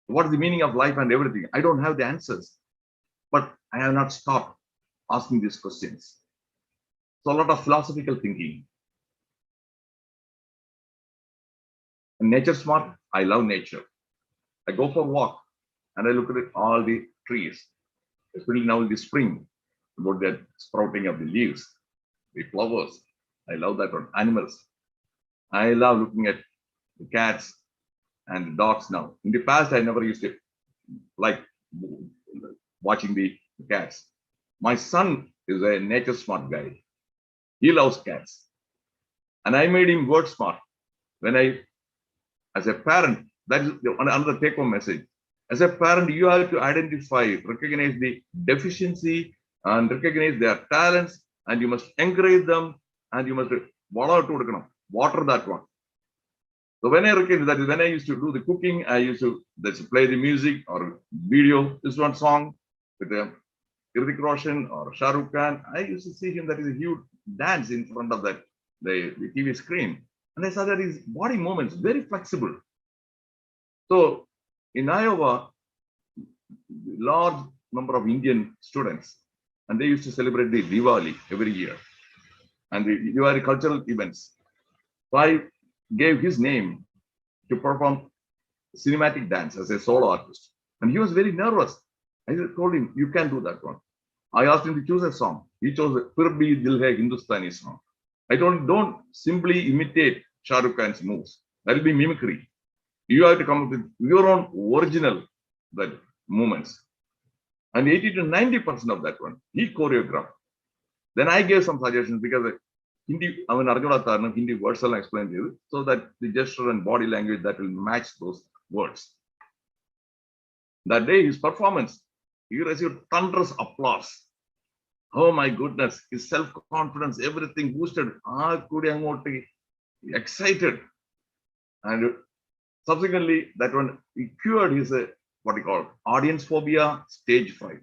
What is the meaning of life and everything? I don't have the answers, but I have not stopped asking these questions. So a lot of philosophical thinking. And nature smart, I love nature. I go for a walk and I look at all the trees, especially now in the spring, about the sprouting of the leaves, the flowers. I love that one. Animals. I love looking at the cats and the dogs now. In the past, I never used to like watching the cats. My son is a nature smart guy. He loves cats. And I made him word smart. When as a parent, that is another take-home message. As a parent, you have to identify, recognize the deficiency and recognize their talents, and you must encourage them, and you must water that one. So when I recognize that, when I used to do the cooking, I used to play the music or video, this one song with Hrithik Roshan or Shah Rukh Khan. I used to see him, that is a huge dance in front of that the TV screen. And I saw that his body movements, very flexible. So in Iowa, large number of Indian students, and they used to celebrate the Diwali every year and the Diwali cultural events. So I gave his name to perform cinematic dance as a solo artist. And he was very nervous. I told him, you can do that one. I asked him to choose a song. He chose Fir Bhi Dil Hai Hindustani song. I told him, don't simply imitate Shah Rukh Khan's moves. That will be mimicry. You have to come up with your own original movements. And 80 to 90% of that one, he choreographed. Then I gave some suggestions because Hindi, I mean, Arjuna Tarnam, Hindi words I'll explain to you, so that the gesture and body language that will match those words. That day, his performance, he received thunderous applause. Oh my goodness, his self-confidence, everything boosted. Excited. And subsequently, that one, he cured his, what he called, audience phobia, stage fright.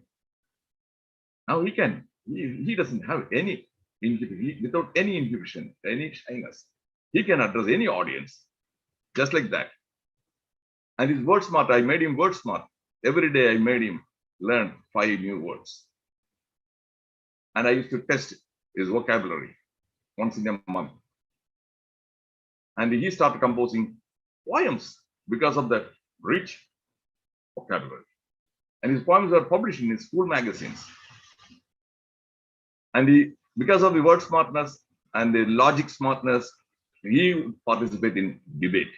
Now he doesn't have any, without any inhibition, any shyness. He can address any audience, just like that. And his word smart, I made him word smart. Every day I made him learn 5 new words. And I used to test his vocabulary once in a month. And he started composing poems because of that rich vocabulary. And his poems are published in his school magazines. And because of the word smartness and the logic smartness, he participated in debate.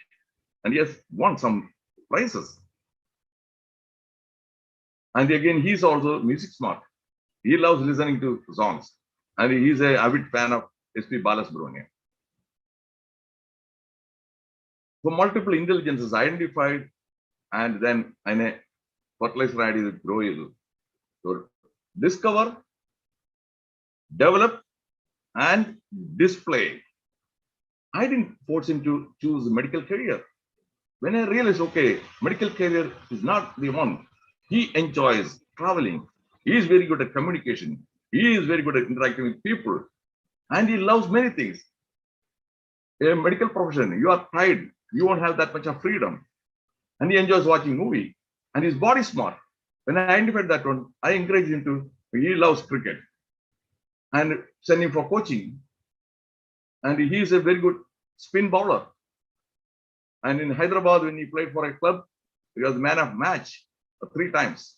And he has won some prizes. And again, he's also music smart. He loves listening to songs. And he's an avid fan of S.P. Balasubramanian. So multiple intelligences identified, and then a fertilizer ID is growing. So discover, develop, and display. I didn't force him to choose a medical career. When I realized, okay, medical career is not the one. He enjoys traveling. He is very good at communication. He is very good at interacting with people. And he loves many things. A medical profession, you are tired. You won't have that much of freedom. And he enjoys watching movie. And his body smart. When I identified that one, I encouraged him to, he loves cricket. And send him for coaching. And he is a very good spin bowler. And in Hyderabad, when he played for a club, he was man of match 3 times.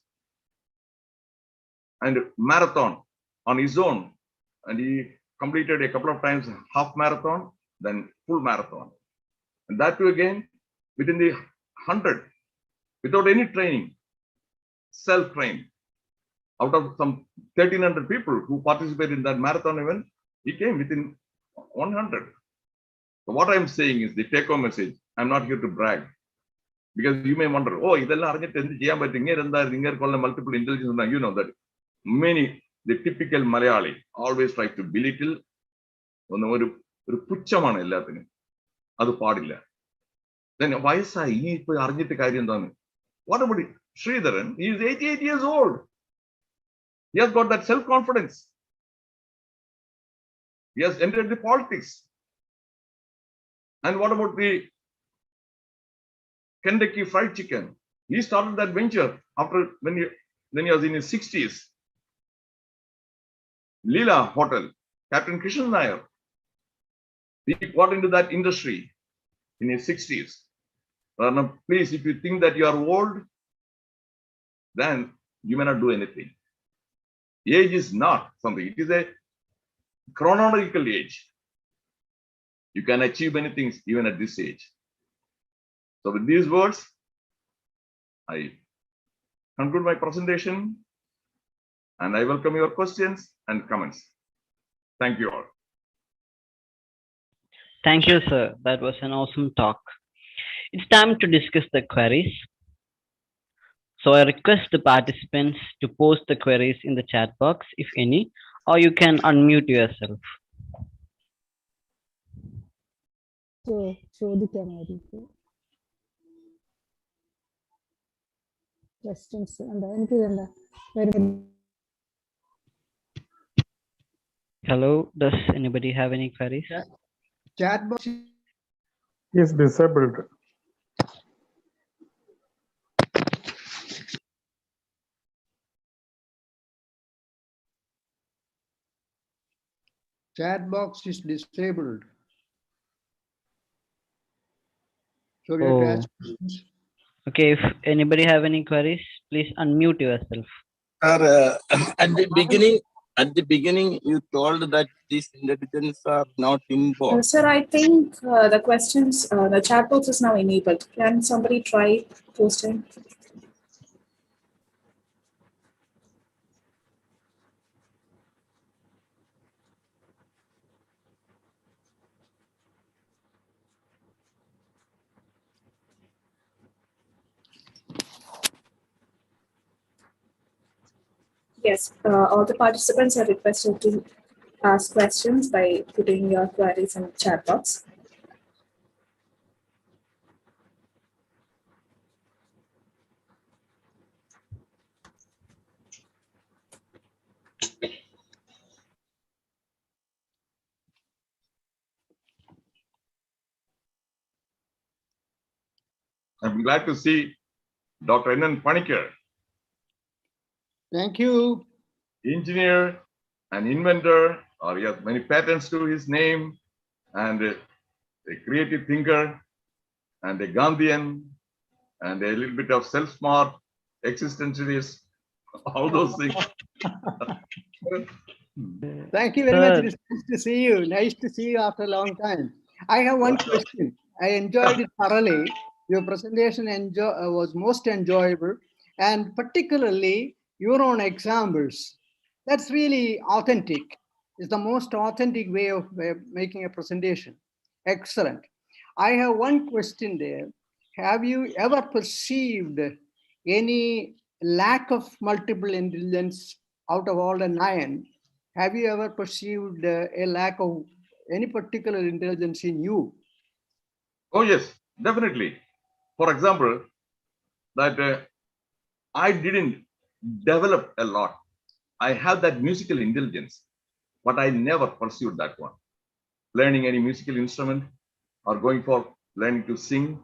And marathon on his own. And he completed a couple of times half marathon, then full marathon. And that too again, within the 100, without any training, self-trained. Out of some 1,300 people who participated in that marathon event, he came within 100. So what I'm saying is the take-home message. I'm not here to brag. Because you may wonder, oh, multiple intelligence, you know that many the typical Malayali always try to belittle. ഒരു പുച്ഛമാണ് എല്ലാത്തിനും. അത് പാടില്ല. Then വയസ്സായി ഇനിയിപ്പോ അറിഞ്ഞിട്ട് കാര്യം എന്താണ്? What about Sridharan? He is 88 years old. He has got that self-confidence. He has entered the politics. And what about the Kentucky Fried Chicken? He started that venture after when he was in his 60s. Leela Hotel, Captain Krishan Nair. He got into that industry in his 60s. Please, if you think that you are old, then you may not do anything. Age is not something. It is a chronological age. You can achieve many things even at this age. So with these words, I conclude my presentation and I welcome your questions and comments. Thank you all. Thank you, sir. That was an awesome talk. It's time to discuss the queries. So I request the participants to post the queries in the chat box, if any, or you can unmute yourself. ചോദിക്കാനായിരിക്കും questions എന്താ എനിക്ക് ഇതെന്താ വരുന്നത്? Hello, does anybody have any queries? Chat box is disabled. Chat box is disabled. So we have to ask questions. Okay, if anybody have any queries, please unmute yourself. At the beginning, you told that these intelligence are not involved. Sir, I think the questions, the chat box is now enabled. Can somebody try posting? Yes, all the participants are requested to ask questions by putting your queries in the chat box. I'm glad to see Dr. N.N. Panikkar, Thank you. engineer and inventor, or he has many patents to his name, and a creative thinker, and a Gandhian, and a little bit of self-smart, existentialist, all those things. Thank you very much. Sir. It's nice to see you. Nice to see you after a long time. I have one question. I enjoyed it thoroughly. Your presentation was most enjoyable, and particularly your own examples. That's really authentic. It's the most authentic way of making a presentation. Excellent. I have one question there. Have you ever perceived any lack of multiple intelligence out of all the 9? Have you ever perceived a lack of any particular intelligence in you? Oh yes, definitely. For example, that I didn't develop a lot. I have that musical intelligence, but I never pursued that one. Learning any musical instrument or going for learning to sing.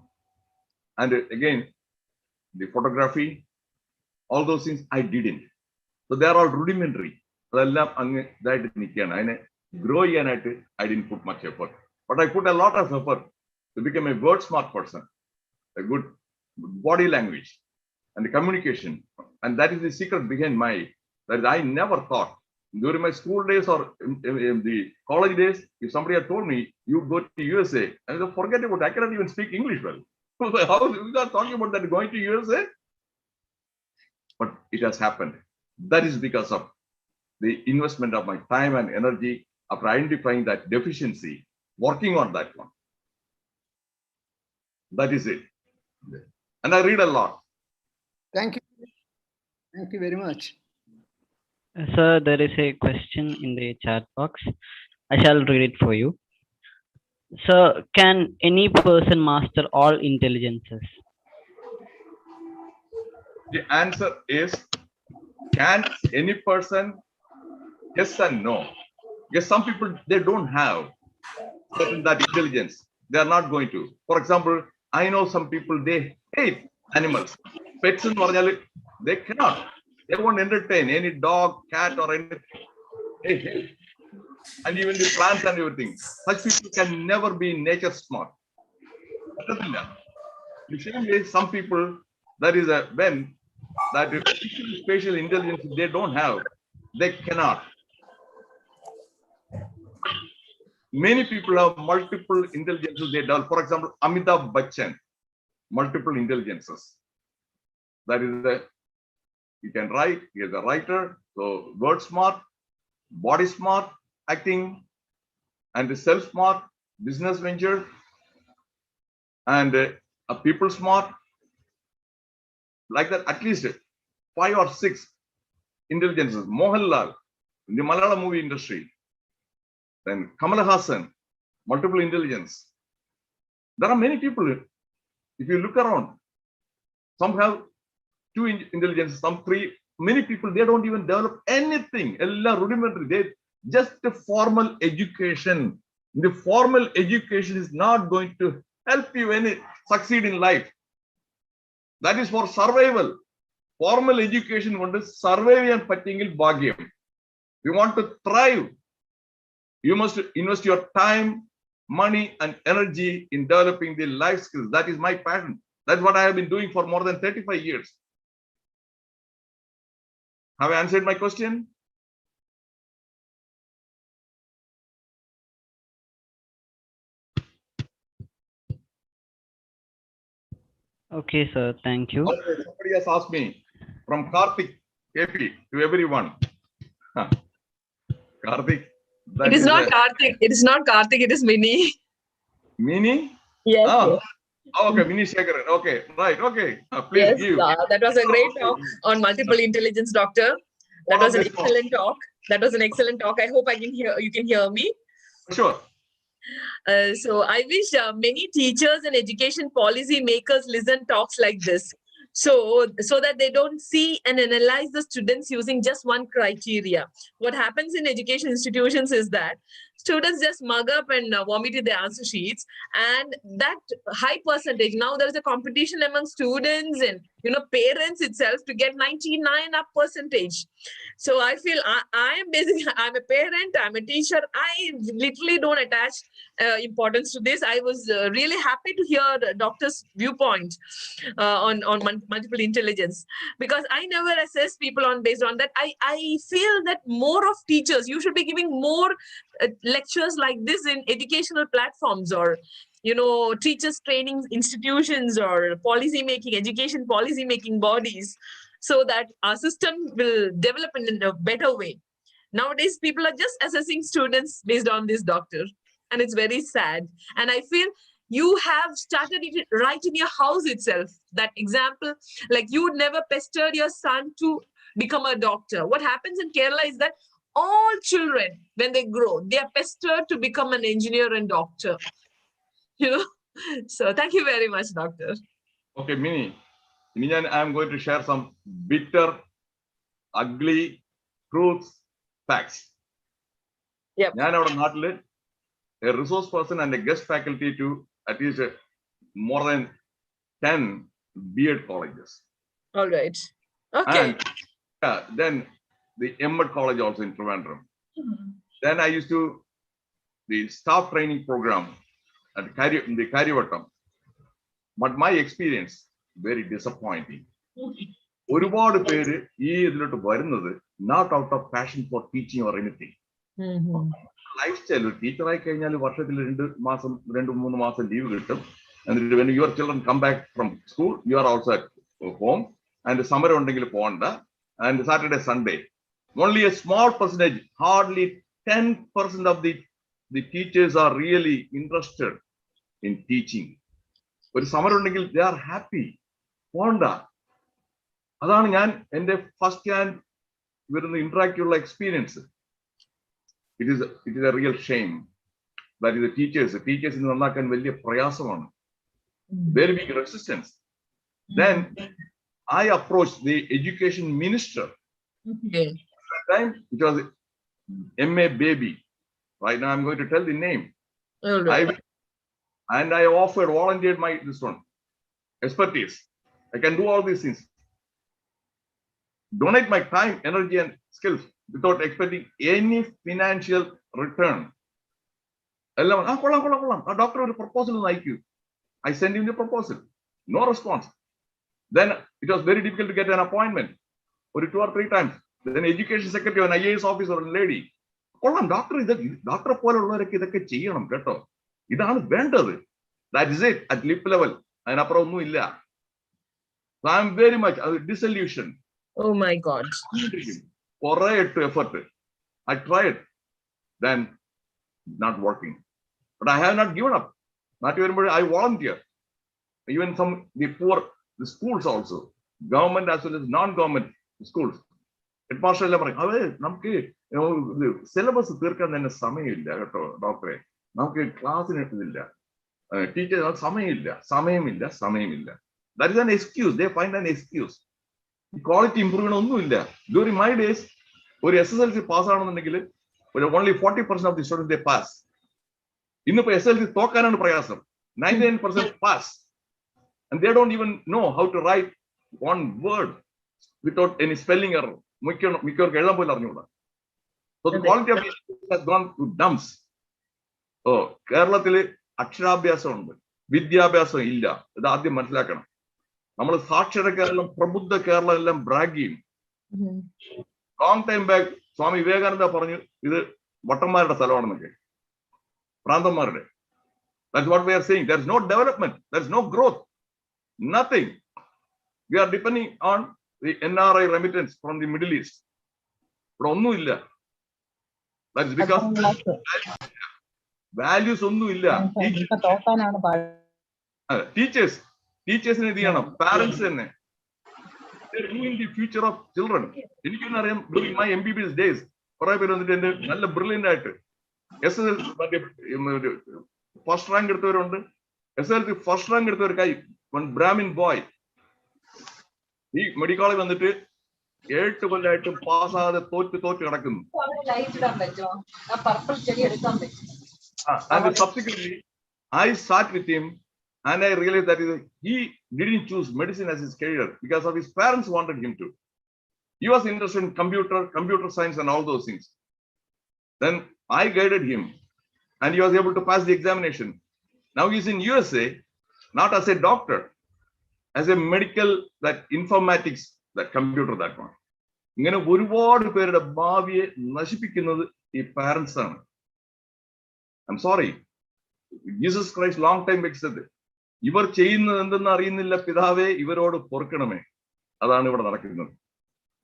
And again, the photography, all those things I didn't. So they are all rudimentary. Grow, I didn't put much effort, but I put a lot of effort to become a word smart person, a good body language and the communication. And that is the secret behind that I never thought during my school days or in the college days, if somebody had told me you go to USA, I said, forget about it, I cannot even speak English well. How we are talking about that going to USA? But it has happened. That is because of the investment of my time and energy after identifying that deficiency, working on that one. That is it. And I read a lot. Thank you. Thank you very much. Sir, there is a question in the chat box. I shall read it for you. Sir, can any person master all intelligences? The answer is, can any person? Yes and no. Yes, some people, they don't have certain that intelligence. They are not going to. For example, I know some people, they hate animals. Pets in Varnali, they cannot. They won't entertain any dog, cat, or anything. They hate. And even the plants and everything. Such people can never be nature smart. The same way, some people, that is a when that spatial intelligence they don't have, they cannot. Many people have multiple intelligences they develop. For example, Amitabh Bachchan, multiple intelligences. That is he can write, he is a writer, so word smart, body smart, acting, and self smart, business venture, and a people smart. Like that, at least 5 or 6 intelligences. Mohanlal in the Malayalam movie industry. Then Kamal Hassan, multiple intelligence. There are many people. If you look around, some have 2 intelligence, some 3. Many people, they don't even develop anything. Rudimentary. They just a formal education. The formal education is not going to help you any succeed in life. That is for survival. Formal education want to survive and pattingil bhagyam. You want to thrive. You must invest your time, money, and energy in developing the life skills. That is my passion. That's what I have been doing for more than 35 years. Have I answered my question? Okay, sir. Thank you. Okay, somebody has asked me from Karthik KP to everyone. Karthik. It is not Karthik. It is not Karthik. It is Mini. Mini? Yes. Oh, Yes. okay, Mini Shekaran. Okay, right. Okay. Please Yes, give. that was a great talk on multiple intelligence, doctor. That was an excellent talk. That was an excellent talk. I hope I can hear you can hear me. Sure. So I wish many teachers and education policy makers listen talks like this. So that they don't see and analyze the students using just one criteria. What happens in education institutions is that students just mug up and vomit in their answer sheets, and that high percentage, now there is a competition among students and parents itself to get 99 up percentage. So I feel I am basically, I'm a parent, I'm a teacher, I literally don't attach importance to this. I was really happy to hear the doctor's viewpoint on multiple intelligence, because I never assess people on based on that. I feel that more of teachers, you should be giving more lectures like this in educational platforms, or teachers training institutions, or policy making, education policy making bodies, so that our system will develop in a better way. Nowadays, people are just assessing students based on this, doctor, and it's very sad. And I feel you have started it right in your house itself. That example, like you never pestered your son to become a doctor. What happens in Kerala is that all children, when they grow, they are pestered to become an engineer and doctor. So thank you very much, doctor. Okay, Mini. I am going to share some bitter, ugly truths, facts. Yep. A resource person and a guest faculty to at least more than 10 B.Ed colleges. All right. Okay. And then the M.Ed college also in Trivandrum. Then I used to the staff training program at the Karivakkom. But my experience, very disappointing. ഒരുപാട് പേര് ഈ ഇതിലോട്ട് വരുന്നത് not out of passion for teaching or anything. Lifestyle, ടീച്ചറായി കഴിഞ്ഞാൽ വർഷത്തിൽ 2-3 മാസം leave കിട്ടും. And when your children come back from school, you are also at home. And summer ഉണ്ടെങ്കിൽ പോകണ്ട. And Saturday, Sunday. Only a small percentage, hardly 10% of the teachers are really interested in teaching. But summer ഉണ്ടെങ്കിൽ they are happy. പോകണ്ട. അതാണ് ഞാൻ എൻ്റെ first hand ഇവരൊന്ന് interact ഉള്ള experience. It is a real shame that is the teachers നന്നാക്കാൻ വലിയ പ്രയാസമാണ്. Very big resistance. Then I approached the education minister. Okay. At that time it was MA baby. Right now I'm going to tell the name. All right. I volunteered my expertise. I can do all these things. Donate my time, energy, and skills without expecting any financial return. Doctor, a proposal like you. I sent him the proposal. No response. Then it was very difficult to get an appointment for 2 or 3 times. Then education secretary, an IAS officer, a lady. Doctor, that is it at lip level. So I am very much disillusioned. Oh my God. For effort. I tried. Then not working. But I have not given up. Not even, but I volunteer. Even the poor, the schools also, government as well as non-government schools. Headmaster നമുക്ക് syllabus തീർക്കാൻ തന്നെ സമയമില്ല കേട്ടോ ഡോക്ടറെ. നമുക്ക് ക്ലാസ്സിന് ഇട്ടില്ല, teachers സമയമില്ല. That is an excuse. They find an excuse. Quality improvement ഒന്നുമില്ല. During my days, ഒരു SSLC പാസ് ആണെന്നുണ്ടെങ്കിൽ only 40% of the students they pass. ഇന്നിപ്പോ SSLC തോക്കാനാണ് പ്രയാസം. 99% pass. And they don't even know how to write one word without any spelling error. മിക്കവർക്ക് എഴുതാൻ പോലും അറിഞ്ഞൂടാ. So the quality of education has gone to dumps. കേരളത്തില് അക്ഷരാഭ്യാസം ഉണ്ട്, വിദ്യാഭ്യാസം ഇല്ല. ഇത് ആദ്യം മനസ്സിലാക്കണം. നമ്മൾ സാക്ഷര കേരളം, പ്രബുദ്ധ കേരളം എല്ലാം ബ്രാഗ് ചെയ്യും. Long time back Swami Vivekananda പറഞ്ഞു ഇത് വട്ടന്മാരുടെ സ്ഥലമാണെന്നൊക്കെ, പ്രാന്തന്മാരുടെ. That's what we are saying. There is no development. There is no growth. Nothing. We are depending on the NRI remittance from the Middle East. But ഒന്നുമില്ല. That's because values ഒന്നുമില്ല. ടീച്ചേഴ്സിന് ഇത് ചെയ്യണം, parents തന്നെ. They're ruining the future of children. എനിക്കൊന്നറിയാം, during my MBBS days കുറെ പേര് വന്നിട്ട് എന്റെ നല്ല ബ്രില്യന്റ് ആയിട്ട് ഫസ്റ്റ് റാങ്ക് എടുത്തവരുണ്ട്. SSLC ഫസ്റ്റ് റാങ്ക് എടുത്തവർക്കായി ബ്രാഹ്മിൻ ബോയ് ഈ മെഡിക്കൽ കോളേജ് വന്നിട്ട് 8 കൊല്ലമായിട്ട് പാസ്സാകാതെ തോറ്റ് കിടക്കുന്നു. And subsequently I sat with him and I realized that he didn't choose medicine as his career because of his parents wanted him to. He was interested in computer science and all those things. Then I guided him and he was able to pass the examination. Now he's in USA, not as a doctor, as a medical, that informatics, that computer, that one. ഇങ്ങനെ ഒരുപാട് പേരുടെ ഭാവിയെ നശിപ്പിക്കുന്നത് ഈ parents ആണ്. I'm sorry. Jesus Christ long time വെച്ചത് ഇവർ ചെയ്യുന്നത് എന്തെന്ന് അറിയുന്നില്ല. പിതാവേ ഇവരോട് പൊറുക്കണമേ. അതാണ് ഇവിടെ നടക്കുന്നത്.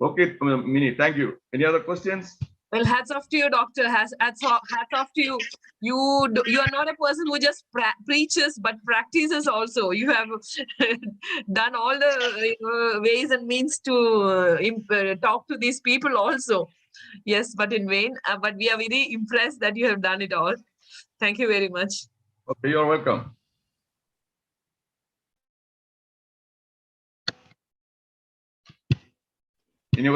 Okay, Mini, thank you. Any other questions? Well, hats off to you, doctor. Hats off to you. You are not a person who just preaches, but practices also. You have done all the ways and means to talk to these people also. Yes, but in vain. But we are very impressed that you have done it all. Thank you very much. Okay, you're welcome. In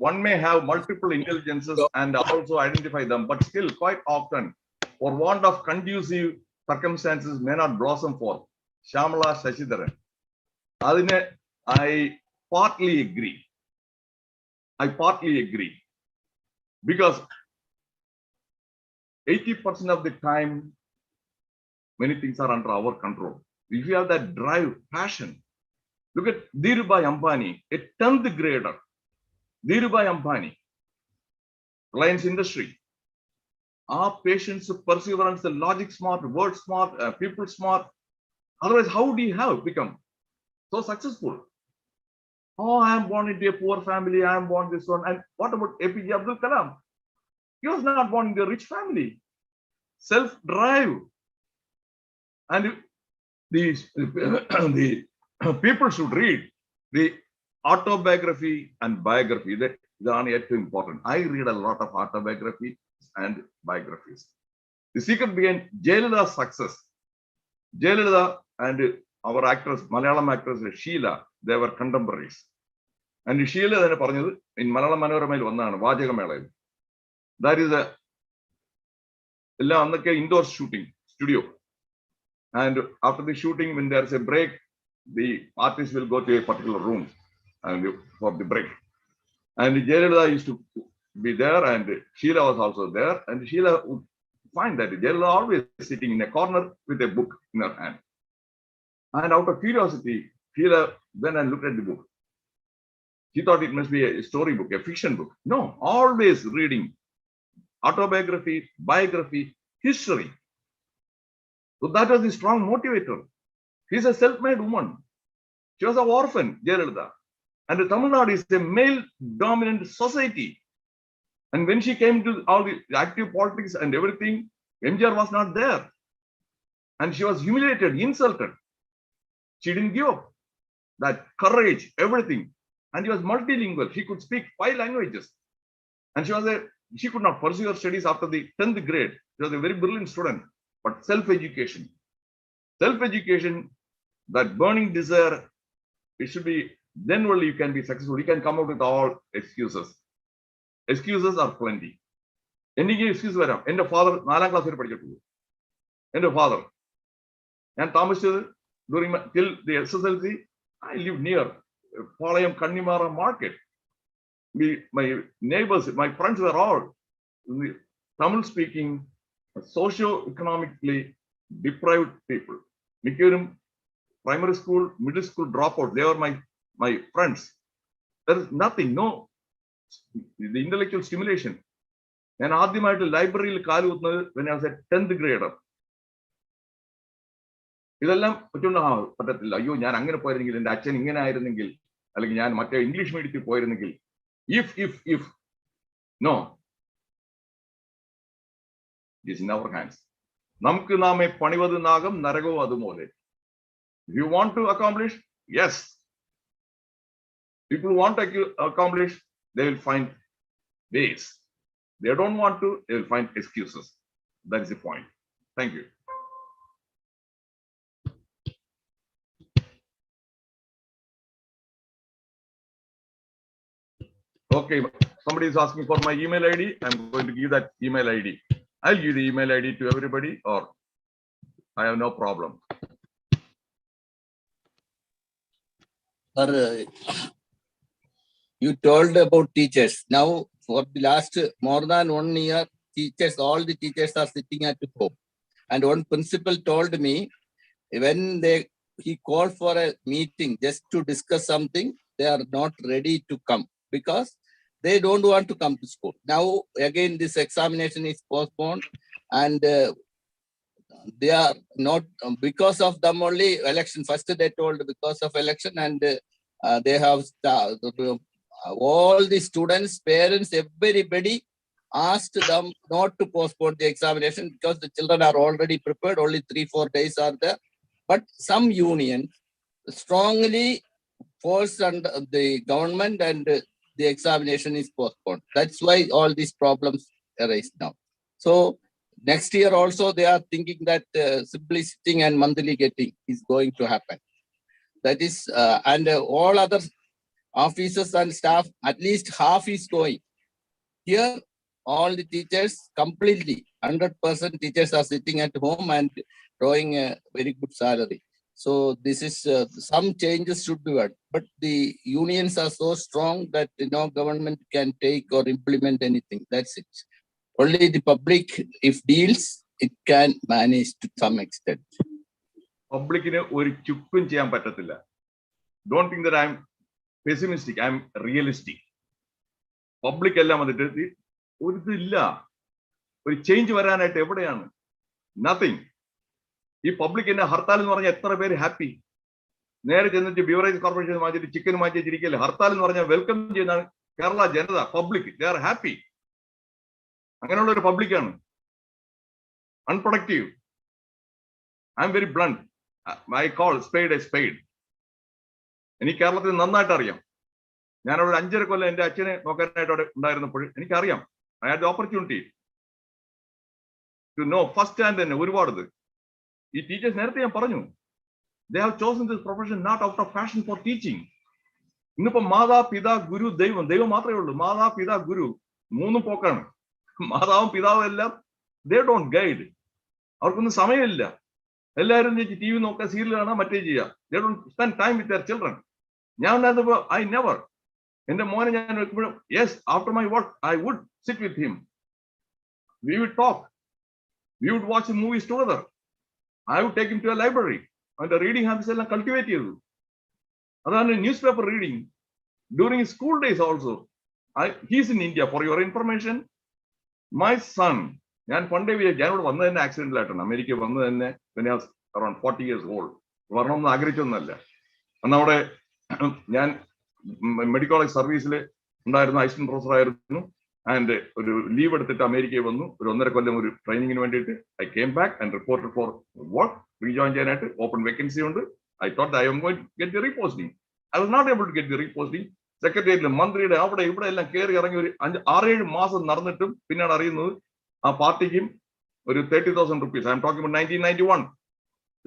one may have multiple intelligences and also identify them, but still quite often, for want of conducive circumstances, may not blossom forth. Shamala Shashidharan. I partly agree. Because 80% of the time, many things are under our control. If you have that drive, passion. Look at Dhirubhai Ambani, a 10th grader. Dhirubhai Ambani, Reliance Industry. Our patience, perseverance, the logic smart, word smart, people smart. Otherwise, how would he have become so successful? Oh, I am born into a poor family. I am born this one. And what about APJ Abdul Kalam? He was not born into a rich family. Self-drive. And the people should read the autobiography and biography. ഇതാണ് ഏറ്റവും important. I read a lot of autobiographies and biographies. The secret behind Jayalalitha's success. Jayalalitha and our actress, Malayalam actress Sheila, they were contemporaries. And Sheila then പറഞ്ഞത് in Malayalam Manoramil വന്നാണ് വാചകമേളയിൽ. That is a എല്ലാം അന്നൊക്കെ indoor shooting studio. And after the shooting, when there's a break, the artist will go to a particular room and for the break. And Jayalalitha used to be there, and Sheila was also there. And Sheila would find that Jayalalitha always sitting in a corner with a book in her hand. And out of curiosity, Sheila went and looked at the book. She thought it must be a storybook, a fiction book. No, always reading autobiography, biography, history. So that was the strong motivator. She's a self-made woman. She was an orphan, Jayalalitha. And Tamil Nadu is a male-dominant society. And when she came to all the active politics and everything, MGR was not there. And she was humiliated, insulted. She didn't give up. That courage, everything. And she was multilingual. She could speak 5 languages. And she could not pursue her studies after the 10th grade. She was a very brilliant student. But self-education. Self-education, that burning desire, it should be, then only you can be successful. You can come out with all excuses. Excuses are plenty. Any excuse varam. And the father, 4th class പഠിച്ചിട്ടുള്ളൂ. And the father. And Thomas, during till the SSLC, I lived near Palayam Kannimara market. My neighbors, my friends were all Tamil speaking, socio-economically deprived people. Mikkurum primary school, middle school dropout, they were my friends. There is nothing, no, the intellectual stimulation. And ആദ്യമായിട്ട് ലൈബ്രറിയിൽ കാലുകുത്തുന്നത് when I was a 10th grader. ഇതെല്ലാം പറ്റത്തില്ല. അയ്യോ, ഞാൻ അങ്ങനെ പോയിരുന്നെങ്കിൽ, എൻ്റെ അച്ഛൻ ഇങ്ങനെ ആയിരുന്നെങ്കിൽ, അല്ലെങ്കിൽ ഞാൻ മറ്റേ ഇംഗ്ലീഷ് മീഡിയത്തിൽ പോയിരുന്നെങ്കിൽ. If no, it is in our hands. നമുക്ക് നാമെ പണിവത് നാഗം നരകവും അതുപോലെ. If you want to accomplish, yes. People want to accomplish, they will find ways. They don't want to, they will find excuses. That is the point. Thank you. Okay, somebody is asking for my email ID. I'm going to give that email ID. I'll give the email ID to everybody, or I have no problem. Sir, you told about teachers. Now, for the last more than 1 year, teachers, all the teachers are sitting at home. And one principal told me, when he called for a meeting just to discuss something, they are not ready to come because they don't want to come to school. Now, again, this examination is postponed, and they are not, because of them only election. First they told because of election, and they have all the students, parents, everybody asked them not to postpone the examination because the children are already prepared. Only 3-4 days are there. But some unions strongly forced under the government, and the examination is postponed. That's why all these problems arise now. So next year also they are thinking that simply sitting and monthly getting is going to happen. That is, and all other officers and staff, at least half is going. Here, all the teachers completely, 100% teachers are sitting at home and drawing a very good salary. So this is some changes should be made, but the unions are so strong that no government can take or implement anything. That's it. Only the public, if deals, it can manage to some extent. Publicine ഒരു ചുക്കും ചെയ്യാൻ പറ്റത്തില്ല. Don't think that I'm pessimistic. I'm realistic. Public എല്ലാം വന്നിട്ട് ഒരു ഇതില്ല. ഒരു change വരാനായിട്ട് എവിടെയാണ്? Nothing. ഈ പബ്ലിക് എന്നെ ഹർത്താൽ എന്ന് പറഞ്ഞാൽ എത്ര പേര് ഹാപ്പി? നേരെ ചെന്നിട്ട് ബിവറേജ് കോർപ്പറേഷൻ മാറ്റിയിട്ട് ചിക്കൻ മാറ്റി വെച്ചിരിക്കല്ലേ? ഹർത്താൽ എന്ന് പറഞ്ഞാൽ വെൽക്കം ചെയ്യുന്നതാണ് കേരള ജനത, പബ്ലിക്. They are happy. അങ്ങനെയുള്ള ഒരു പബ്ലിക്കാണ്. Unproductive. I am very blunt. I call spade a spade. എനിക്ക് കേരളത്തിൽ നന്നായിട്ട് അറിയാം. ഞാനവിടെ 5.5 കൊല്ലം എൻ്റെ അച്ഛനെ നോക്കാനായിട്ട് അവിടെ ഉണ്ടായിരുന്നപ്പോൾ എനിക്കറിയാം. I had the opportunity to know first hand തന്നെ ഒരുപാട്. ഈ ടീച്ചേഴ്സ് നേരത്തെ ഞാൻ പറഞ്ഞു, they have chosen this profession not out of passion for teaching. ഇന്നിപ്പോ മാതാ പിതാ ഗുരു ദൈവം, ദൈവം മാത്രമേ ഉള്ളൂ. മാതാ പിതാ ഗുരു 3 പോക്കാണ്. മാതാവും പിതാവും എല്ലാം they don't guide. അവർക്കൊന്നും സമയമില്ല. എല്ലാവരും ടി വി നോക്കുക, സീരിയൽ കാണാൻ, മറ്റേ ചെയ്യുക. they don't spend time with their children. ഞാൻ I never. എന്റെ മോനെ ഞാൻ എപ്പോഴും yes, after my work I would sit with him. We would talk. We would watch movies together. I would take him to a library. അവന്റെ reading habits എല്ലാം cultivate ചെയ്തു. അതാണ് news paper reading during school days also. He's in India for your information. My son, ഞാൻ പണ്ടേ ഞാനിവിടെ വന്നത് തന്നെ ആക്സിഡന്റിലായിട്ടാണ്. America വന്നത് തന്നെ അറൌണ്ട് 40 years old. വരണമെന്ന് ആഗ്രഹിച്ചൊന്നുമല്ല. അന്ന് അവിടെ ഞാൻ മെഡിക്കൽ കോളേജ് സർവീസിൽ ഉണ്ടായിരുന്ന അസിസ്റ്റന്റ് പ്രൊഫസർ ആയിരുന്നു. ആൻഡ് ഒരു ലീവ് എടുത്തിട്ട് അമേരിക്കയിൽ വന്നു. ഒരു 1.5 കൊല്ലം ഒരു ട്രെയിനിങ്ങിന് വേണ്ടിയിട്ട്. I came back and reported four work. Rejoin ചെയ്യാനായിട്ട് ഓപ്പൺ വേക്കൻസി ഉണ്ട്. I thought I am going to get the reposting. I was not able to get the reposting. സെക്രട്ടേറിയറ്റിൽ മന്ത്രിയുടെ അവിടെ ഇവിടെ എല്ലാം കയറി ഇറങ്ങി ഒരു 6-7 മാസം നടന്നിട്ടും പിന്നീട് അറിയുന്നത് ആ പാർട്ടിക്കും ഒരു 30,000 rupees. I am talking about 1991.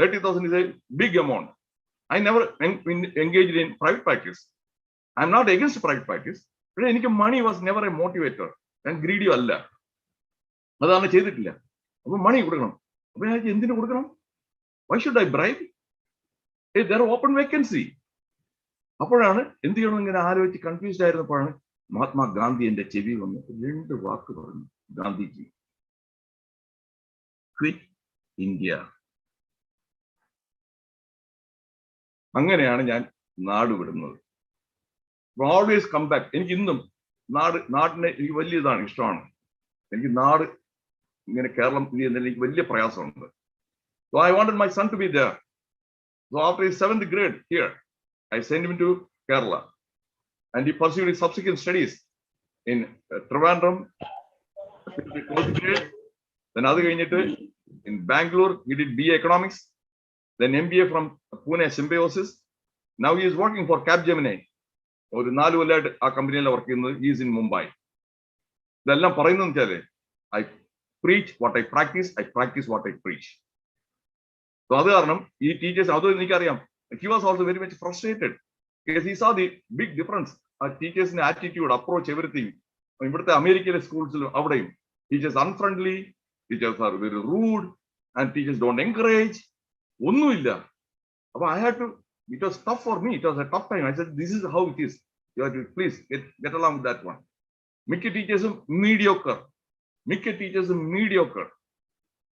30,000 is a big amount. I never engaged in private practice. I am not against private practice. പക്ഷേ എനിക്ക് money was never a motivator. ഞാൻ ഗ്രീഡി അല്ല, അതാണ് ചെയ്തിട്ടില്ല. അപ്പൊ മണി കൊടുക്കണം. അപ്പൊ ഞാൻ എന്തിനു കൊടുക്കണം? Why should I bribe? There are open vacancy. അപ്പോഴാണ് എന്ത് ചെയ്യണം ഇങ്ങനെ ആലോചിച്ച് കൺഫ്യൂസ്ഡ് ആയിരുന്നപ്പോഴാണ് മഹാത്മാഗാന്ധി എന്റെ ചെവി വന്ന് 2 വാക്ക് പറഞ്ഞു. Gandhiji, quit India. അങ്ങനെയാണ് ഞാൻ നാട് വിടുന്നത്. Always come back. എനിക്ക് ഇന്നും നാടിനെ എനിക്ക് വലിയ ഇതാണ്, ഇഷ്ടമാണ്. എനിക്ക് നാട് ഇങ്ങനെ കേരളം എനിക്ക് വലിയ പ്രയാസമുണ്ട്. So I wanted my son to be there. So after his 7th grade here, I sent him to Kerala, and he pursued his subsequent studies in Trivandrum. Then in Bangalore, he did BA Economics, then MBA from Pune Symbiosis. Now he is working for Capgemini. Or the 4 കൊല്ലമായിട്ട് ആ കമ്പനിയിൽ work ചെയ്യുന്നത്. He is in Mumbai. ഇതെല്ലാം പറയുന്നത് വെച്ചാൽ I preach what I practice, I practice what I preach. So അത് കാരണം ഈ ടീച്ചേഴ്സ് അത് എനിക്കറിയാം. He was also very much frustrated because he saw the big difference. ആ ടീച്ചേഴ്സിന്റെ ആറ്റിറ്റ്യൂഡ്, അപ്രോച്ച്, എവറിത്തിങ്. ഇവിടുത്തെ അമേരിക്കയിലെ സ്കൂൾസിലും അവിടെയും teachers unfriendly, teachers are very rude, and teachers don't encourage. ഒന്നുമില്ല. അപ്പൊ I had to, it was tough for me. It was a tough time. I said, this is how it is. You have to please get along with that one. മിക്ക ടീച്ചേഴ്സും mediocre.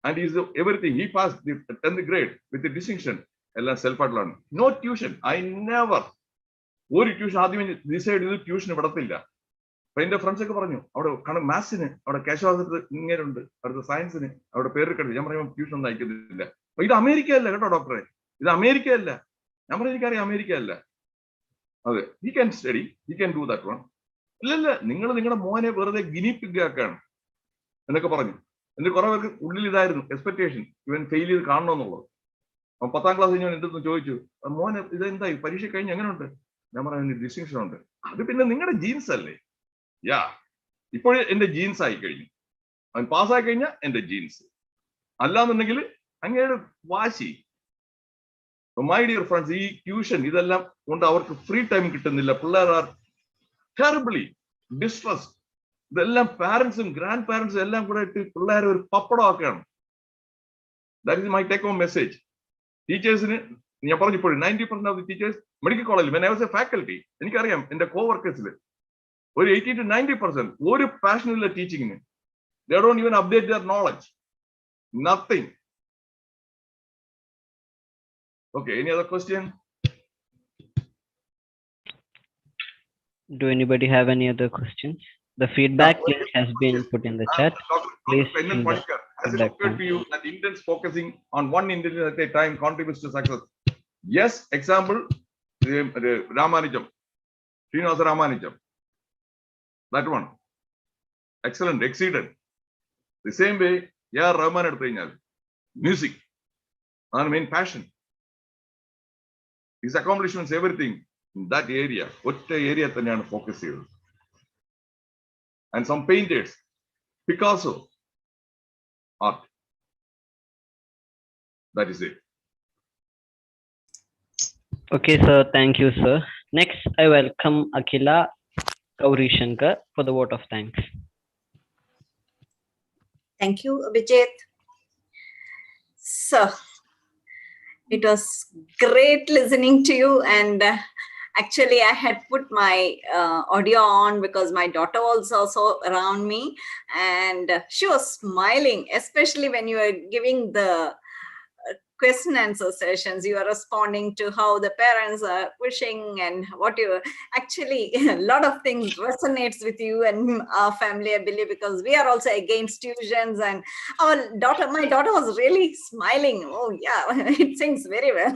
And he is everything. He passed the 10th grade with the distinction. എല്ലാം self learn. No tuition. I never. ഒരു tuition ആദ്യം decide ചെയ്ത് tuition വിടത്തില്ല. അപ്പൊ എന്റെ friends ഒക്കെ പറഞ്ഞു, അവിടെ മാത്സിന് അവിടെ കേശവാസത്ത് ഇങ്ങനെയുണ്ട്, അടുത്ത സയൻസിന് അവിടെ പേര് കിടന്നു. ഞാൻ പറയുമ്പോൾ ട്യൂഷൻ ഒന്നും അയക്കുന്നില്ല. അപ്പൊ ഇത് അമേരിക്ക അല്ല കേട്ടോ ഡോക്ടറെ, ഇത് അമേരിക്ക അല്ല. ഞാൻ പറഞ്ഞു എനിക്കറിയാം അമേരിക്ക അല്ല. അതെ, he can study, he can do that one. ഇല്ലല്ല, നിങ്ങൾ നിങ്ങളുടെ മോനെ വെറുതെ ഗിനിപ്പിക്കാക്കാണ് എന്നൊക്കെ പറഞ്ഞു. എന്നിട്ട് കുറെ പേർക്ക് ഉള്ളിൽ ഇതായിരുന്നു എക്സ്പെക്ടേഷൻ, ഇവൻ ഫെയിൽ ചെയ്ത് കാണണമെന്നുള്ളത്. അവൻ 10th ക്ലാസ് കഴിഞ്ഞാൽ എൻ്റെ അടുത്ത് ചോദിച്ചു, മോനെ ഇതെന്തായി പരീക്ഷ കഴിഞ്ഞ് എങ്ങനെയുണ്ട്? ഞാൻ പറഞ്ഞു ഡിസ്റ്റിങ്ഷൻ ഉണ്ട്. അത് പിന്നെ നിങ്ങളുടെ ജീൻസ് അല്ലേ? യാ, ഇപ്പോഴും എന്റെ ജീൻസ് ആയി കഴിഞ്ഞു. അവൻ പാസ്സായി കഴിഞ്ഞാൽ എന്റെ ജീൻസ്, അല്ലാന്നുണ്ടെങ്കിൽ അങ്ങയുടെ വാശി. മൈ ഡിയർ ഫ്രണ്ട്സ്, ഈ ട്യൂഷൻ ഇതെല്ലാം കൊണ്ട് അവർക്ക് ഫ്രീ ടൈം കിട്ടുന്നില്ല. പിള്ളേർ ആർ ടെറിബിളി ഡിസ്ട്രസ്ഡ്. ഇതെല്ലാം പാരന്റ്സും ഗ്രാൻഡ് പാരന്റ്സും എല്ലാം കൂടെ ഇട്ട് പിള്ളേരെ ഒരു പപ്പടമാക്കുകയാണ്. That is my take home message. ടീച്ചേഴ്സിന് ഞാൻ പറഞ്ഞു, ഇപ്പോഴും 90% ഓഫ് ദി ടീച്ചേഴ്സ് മെഡിക്കൽ കോളേജിൽ when I was a faculty, എനിക്കറിയാം എന്റെ കോ വർക്കേഴ്സിൽ ഒരു 80 to 90% ഒരു പാഷൻ ഇല്ല ടീച്ചിങ്ങിന്. They don't even update their knowledge. Nothing. Okay, any other question? Do anybody have any other questions? The feedback link has been put in the chat. Please has it occurred to you that Indians focusing on one Indian at a time contributes to success? Yes. Example, Ramanujam, Srinivasa Ramanujam. That one. Excellent, exceeded. The same way, yeah, Rahman at music, our main passion. His accomplishments, everything. in that area, ഒറ്റ area തന്നെയാണ് focus ചെയ്തത്. And some painters, Picasso, art. That is it. Okay, sir. Thank you, sir. Next, I welcome Akhila Gauri Shankar for the vote of thanks. Thank you, Abhijit. So, it was great listening to you, and actually I had put my audio on because my daughter was also around me, and she was smiling, especially when you were giving the question and answer sessions. You are responding to how the parents are pushing and what you actually, a lot of things resonates with you and our family, I believe, because we are also against tuitions, and my daughter was really smiling. Oh yeah, it sings very well.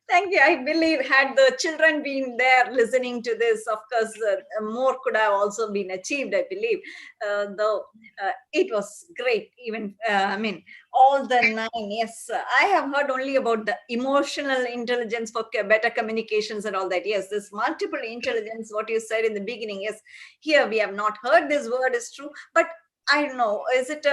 Thank you. I believe had the children been there listening to this, of course, more could have also been achieved, I believe. Though it was great. Even, I mean, all the 9, yes. I have heard only about the emotional intelligence for better communications and all that. Yes, this multiple intelligence, what you said in the beginning, yes. Here we have not heard this word, is true. But I don't know, is it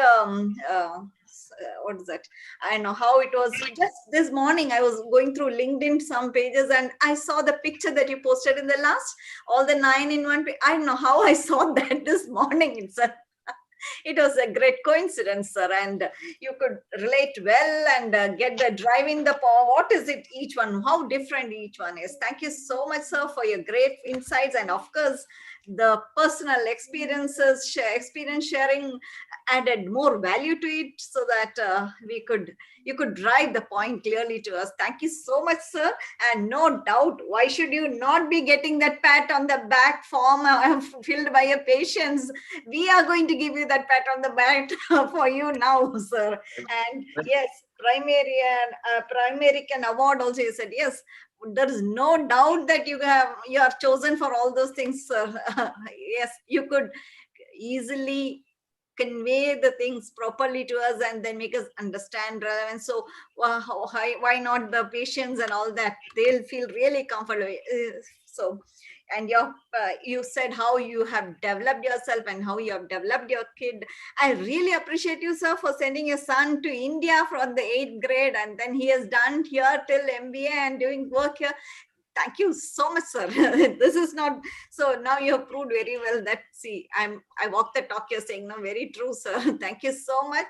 what is that? I know how it was. Just this morning, I was going through LinkedIn, some pages, and I saw the picture that you posted in the last, all the 9 in one page. I don't know how I saw that this morning. It was a great coincidence, sir, and you could relate well and get the driving the power. What is it, each one, how different each one is. Thank you so much, sir, for your great insights, and of course, the personal experiences, experience sharing added more value to it, so that you could drive the point clearly to us. Thank you so much, sir. And no doubt, why should you not be getting that pat on the back form filled by your patients? We are going to give you that pat on the back for you now, sir. And yes, primary award also, you said, yes. There is no doubt that you are chosen for all those things, sir. Yes, you could easily convey the things properly to us and then make us understand relevance. So why not the patients and all that? They'll feel really comfortable. So, and you said how you have developed yourself and how you have developed your kid. I really appreciate you, sir, for sending your son to India from the 8th grade, and then he has done here till MBA and doing work here. Thank you so much, sir. This is not, so now you have proved very well that, see, I walk the talk, you're saying, no, very true, sir. Thank you so much.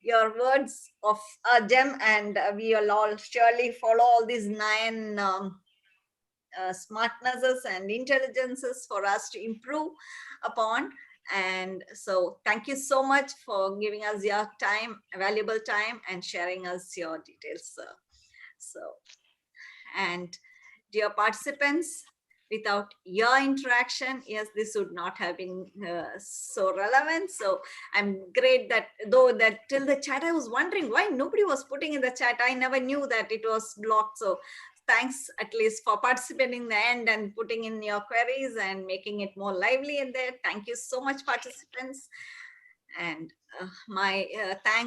Your words of a gem, and we will all surely follow all these 9 smartnesses and intelligences for us to improve upon. And so thank you so much for giving us your time, valuable time, and sharing us your details, sir. So, and dear participants, without your interaction, yes, this would not have been so relevant. So I'm great that, though that till the chat, I was wondering why nobody was putting in the chat. I never knew that it was blocked. So thanks at least for participating in the end and putting in your queries and making it more lively in there. Thank you so much, participants. And my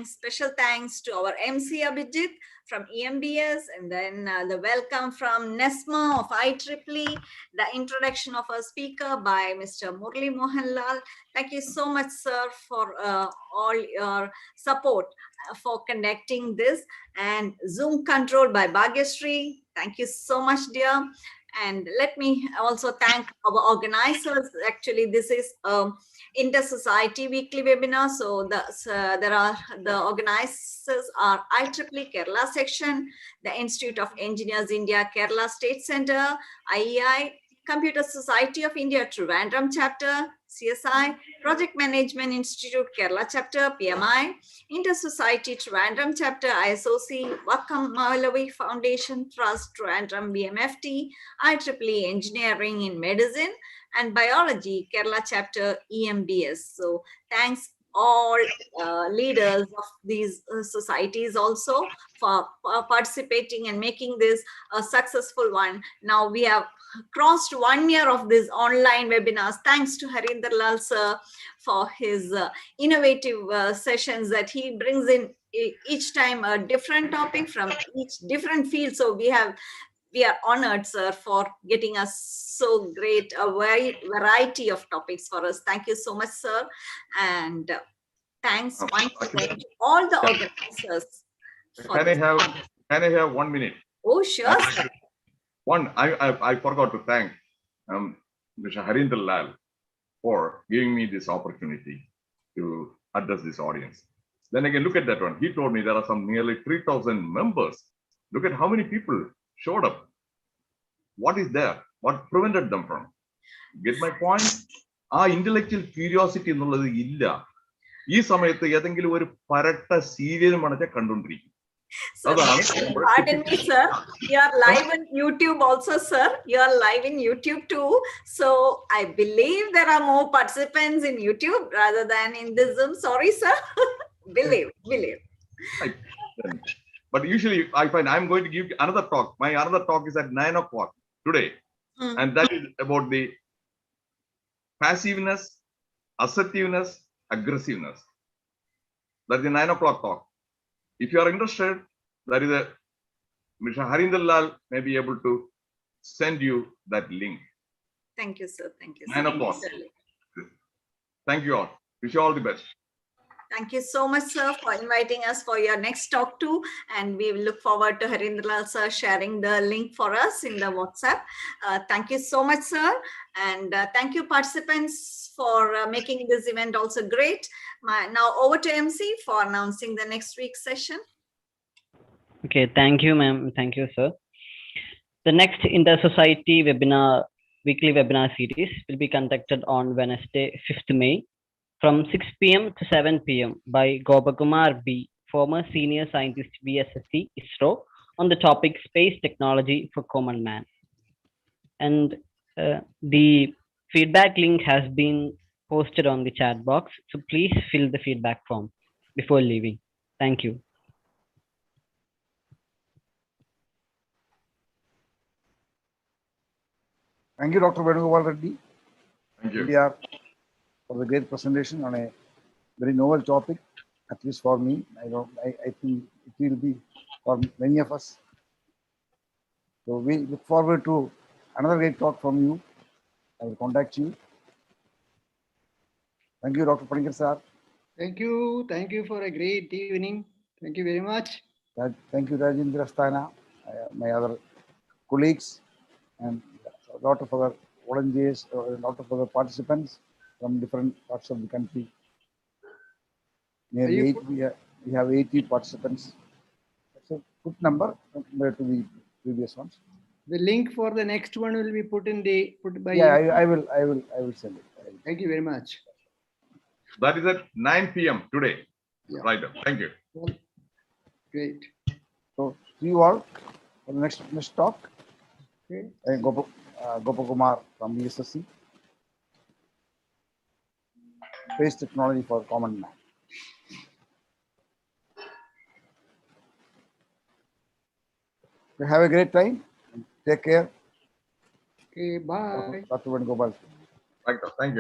special thanks to our MC Abhijit from EMBS, and then the welcome from Nesma of IEEE, the introduction of our speaker by Mr. Murli Mohanlal. Thank you so much, sir, for all your support for conducting this, and Zoom control by Bhagyashree. Thank you so much, dear. And let me also thank our organizers. Actually, this is Intersociety weekly webinar. So the organizers are IEEE Kerala section, the Institute of Engineers India Kerala State Center, IEI, Computer Society of India Trivandrum Chapter, CSI, Project Management Institute Kerala Chapter, PMI, Intersociety Trivandrum Chapter, ISOC, Vakkom Moulavi Foundation Trust Trivandrum VMFT, IEEE Engineering in Medicine and Biology Kerala Chapter EMBS. So thanks all leaders of these societies also for participating and making this a successful one. Now we have crossed 1 year of this online webinars. Thanks to Harinder Lal sir for his innovative sessions that he brings in each time a different topic from each different field. So we have we are honored, sir, for getting us so great a variety of topics for us. Thank you so much, sir. And thanks once again to all the organizers. Can I have 1 minute? Oh, sure, sir. One, I forgot to thank Mr. Harinder Lal for giving me this opportunity to address this audience. Then again, look at that one. He told me there are some nearly 3,000 members. Look at how many people showed up. What is there? What prevented them from? Get my point? Intellectual curiosity എന്നുള്ളത് ഇല്ല. ഈ സമയത്ത് ഏതെങ്കിലും ഒരു പരട്ട സീരിയലും മണച്ച കണ്ടുകൊണ്ടിരിക്കും. Pardon me, sir. You are live on YouTube also, sir. You are live in YouTube too. So I believe there are more participants in YouTube rather than in the Zoom. Sorry, sir. believe. But usually I find I'm going to give another talk. My another talk is at 9 o'clock today. And that is about the passiveness, assertiveness, aggressiveness. That's the 9 o'clock talk. If you are interested, that is Mr. Harinder Lal may be able to send you that link. Thank you, sir. Thank you. 9 o'clock. Thank you all. Wish you all the best. Thank you so much, sir, for inviting us for your next talk too. And we will look forward to Harinder Lal, sir, sharing the link for us in the WhatsApp. Thank you so much, sir. And thank you, participants, for making this event also great. Now over to MC for announcing the next week's session. Okay, thank you, ma'am. Thank you, sir. The next Intersociety weekly webinar series will be conducted on Wednesday, 5th May from 6 p.m. to 7 p.m. by Gopakumar B, former senior scientist VSSC ISRO, on the topic Space Technology for Common Man. And the feedback link has been posted on the chat box, so please fill the feedback form before leaving. Thank you. Thank you, Dr. Venugopal Reddy. Thank you. Reddiar, for the great presentation on a very novel topic, at least for me. I think it will be for many of us. So we look forward to another great talk from you. I will contact you. Thank you, Dr. Panikar sir. Thank you. Thank you for a great evening. Thank you very much. Thank you, Rajendra Sthana, my other colleagues, and a lot of other volunteers, a lot of other participants from different parts of the country. Nearly we have 80 participants. That's a good number compared to the previous ones. The link for the next one will be put by. Yeah, I will send it. Thank you very much. That is at 9 p.m. today. Yeah. Right. Thank you. Well, great. So see you all for the next talk. Okay. Gopakumar from VSSC. Space Technology for Common Man. Have a great time. Take care. Okay, bye. Dr. Venugopal. Right. Thank you.